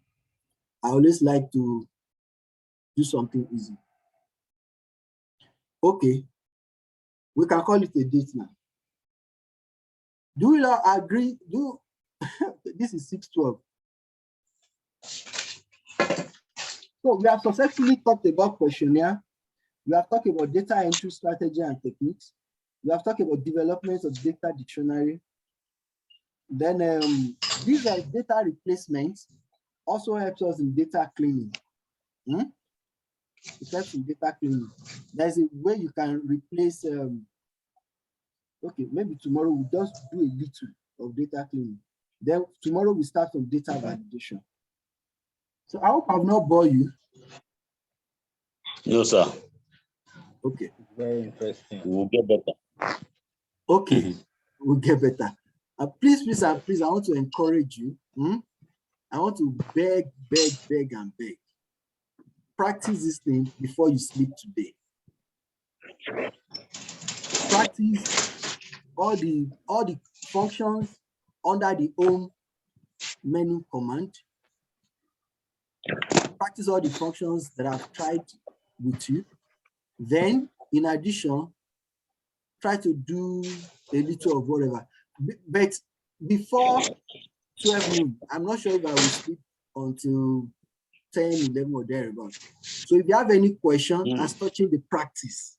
I always like to do something easy. Okay, we can call it a date now. Do we all agree? This is 6:12. So we have successfully talked about questionnaire. We have talked about data entry strategy and techniques. We have talked about development of data dictionary. Then these are data replacements, also helps us in data cleaning. It helps in data cleaning. There's a way you can replace, okay, maybe tomorrow we'll just do a little of data cleaning. Then tomorrow we start on data validation. So I hope I've not bored you. No, sir. Okay. Very interesting. We'll get better. Okay, we'll get better. Please, I want to encourage you. I want to beg, and beg. Practice this thing before you sleep today. Practice all the functions under the home menu command. Practice all the functions that I've tried with you. Then, in addition, try to do a little of whatever. But before 12 noon, I'm not sure if I will sleep until 10, 11 or thereabouts. So if you have any question as touching the practice,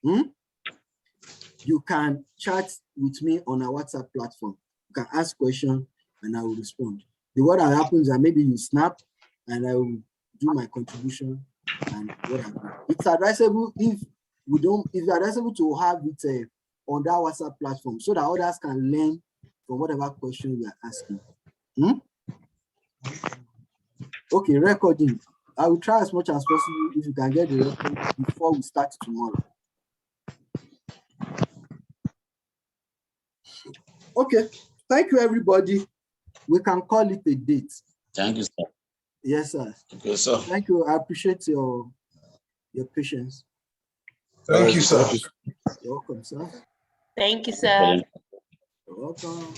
you can chat with me on our WhatsApp platform. You can ask questions and I will respond. What happens is that maybe you snap and I will do my contribution and what happens. It's advisable if it's advisable to have it on that WhatsApp platform so that others can learn from whatever question we are asking. Okay, recording. I will try as much as possible if you can get the record before we start tomorrow. Okay, thank you, everybody. We can call it a date. Thank you, sir. Yes, sir. Okay, sir. Thank you. I appreciate your patience. Thank you, sir. You're welcome, sir. Thank you, sir. You're welcome.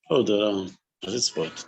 Oh, the this spot.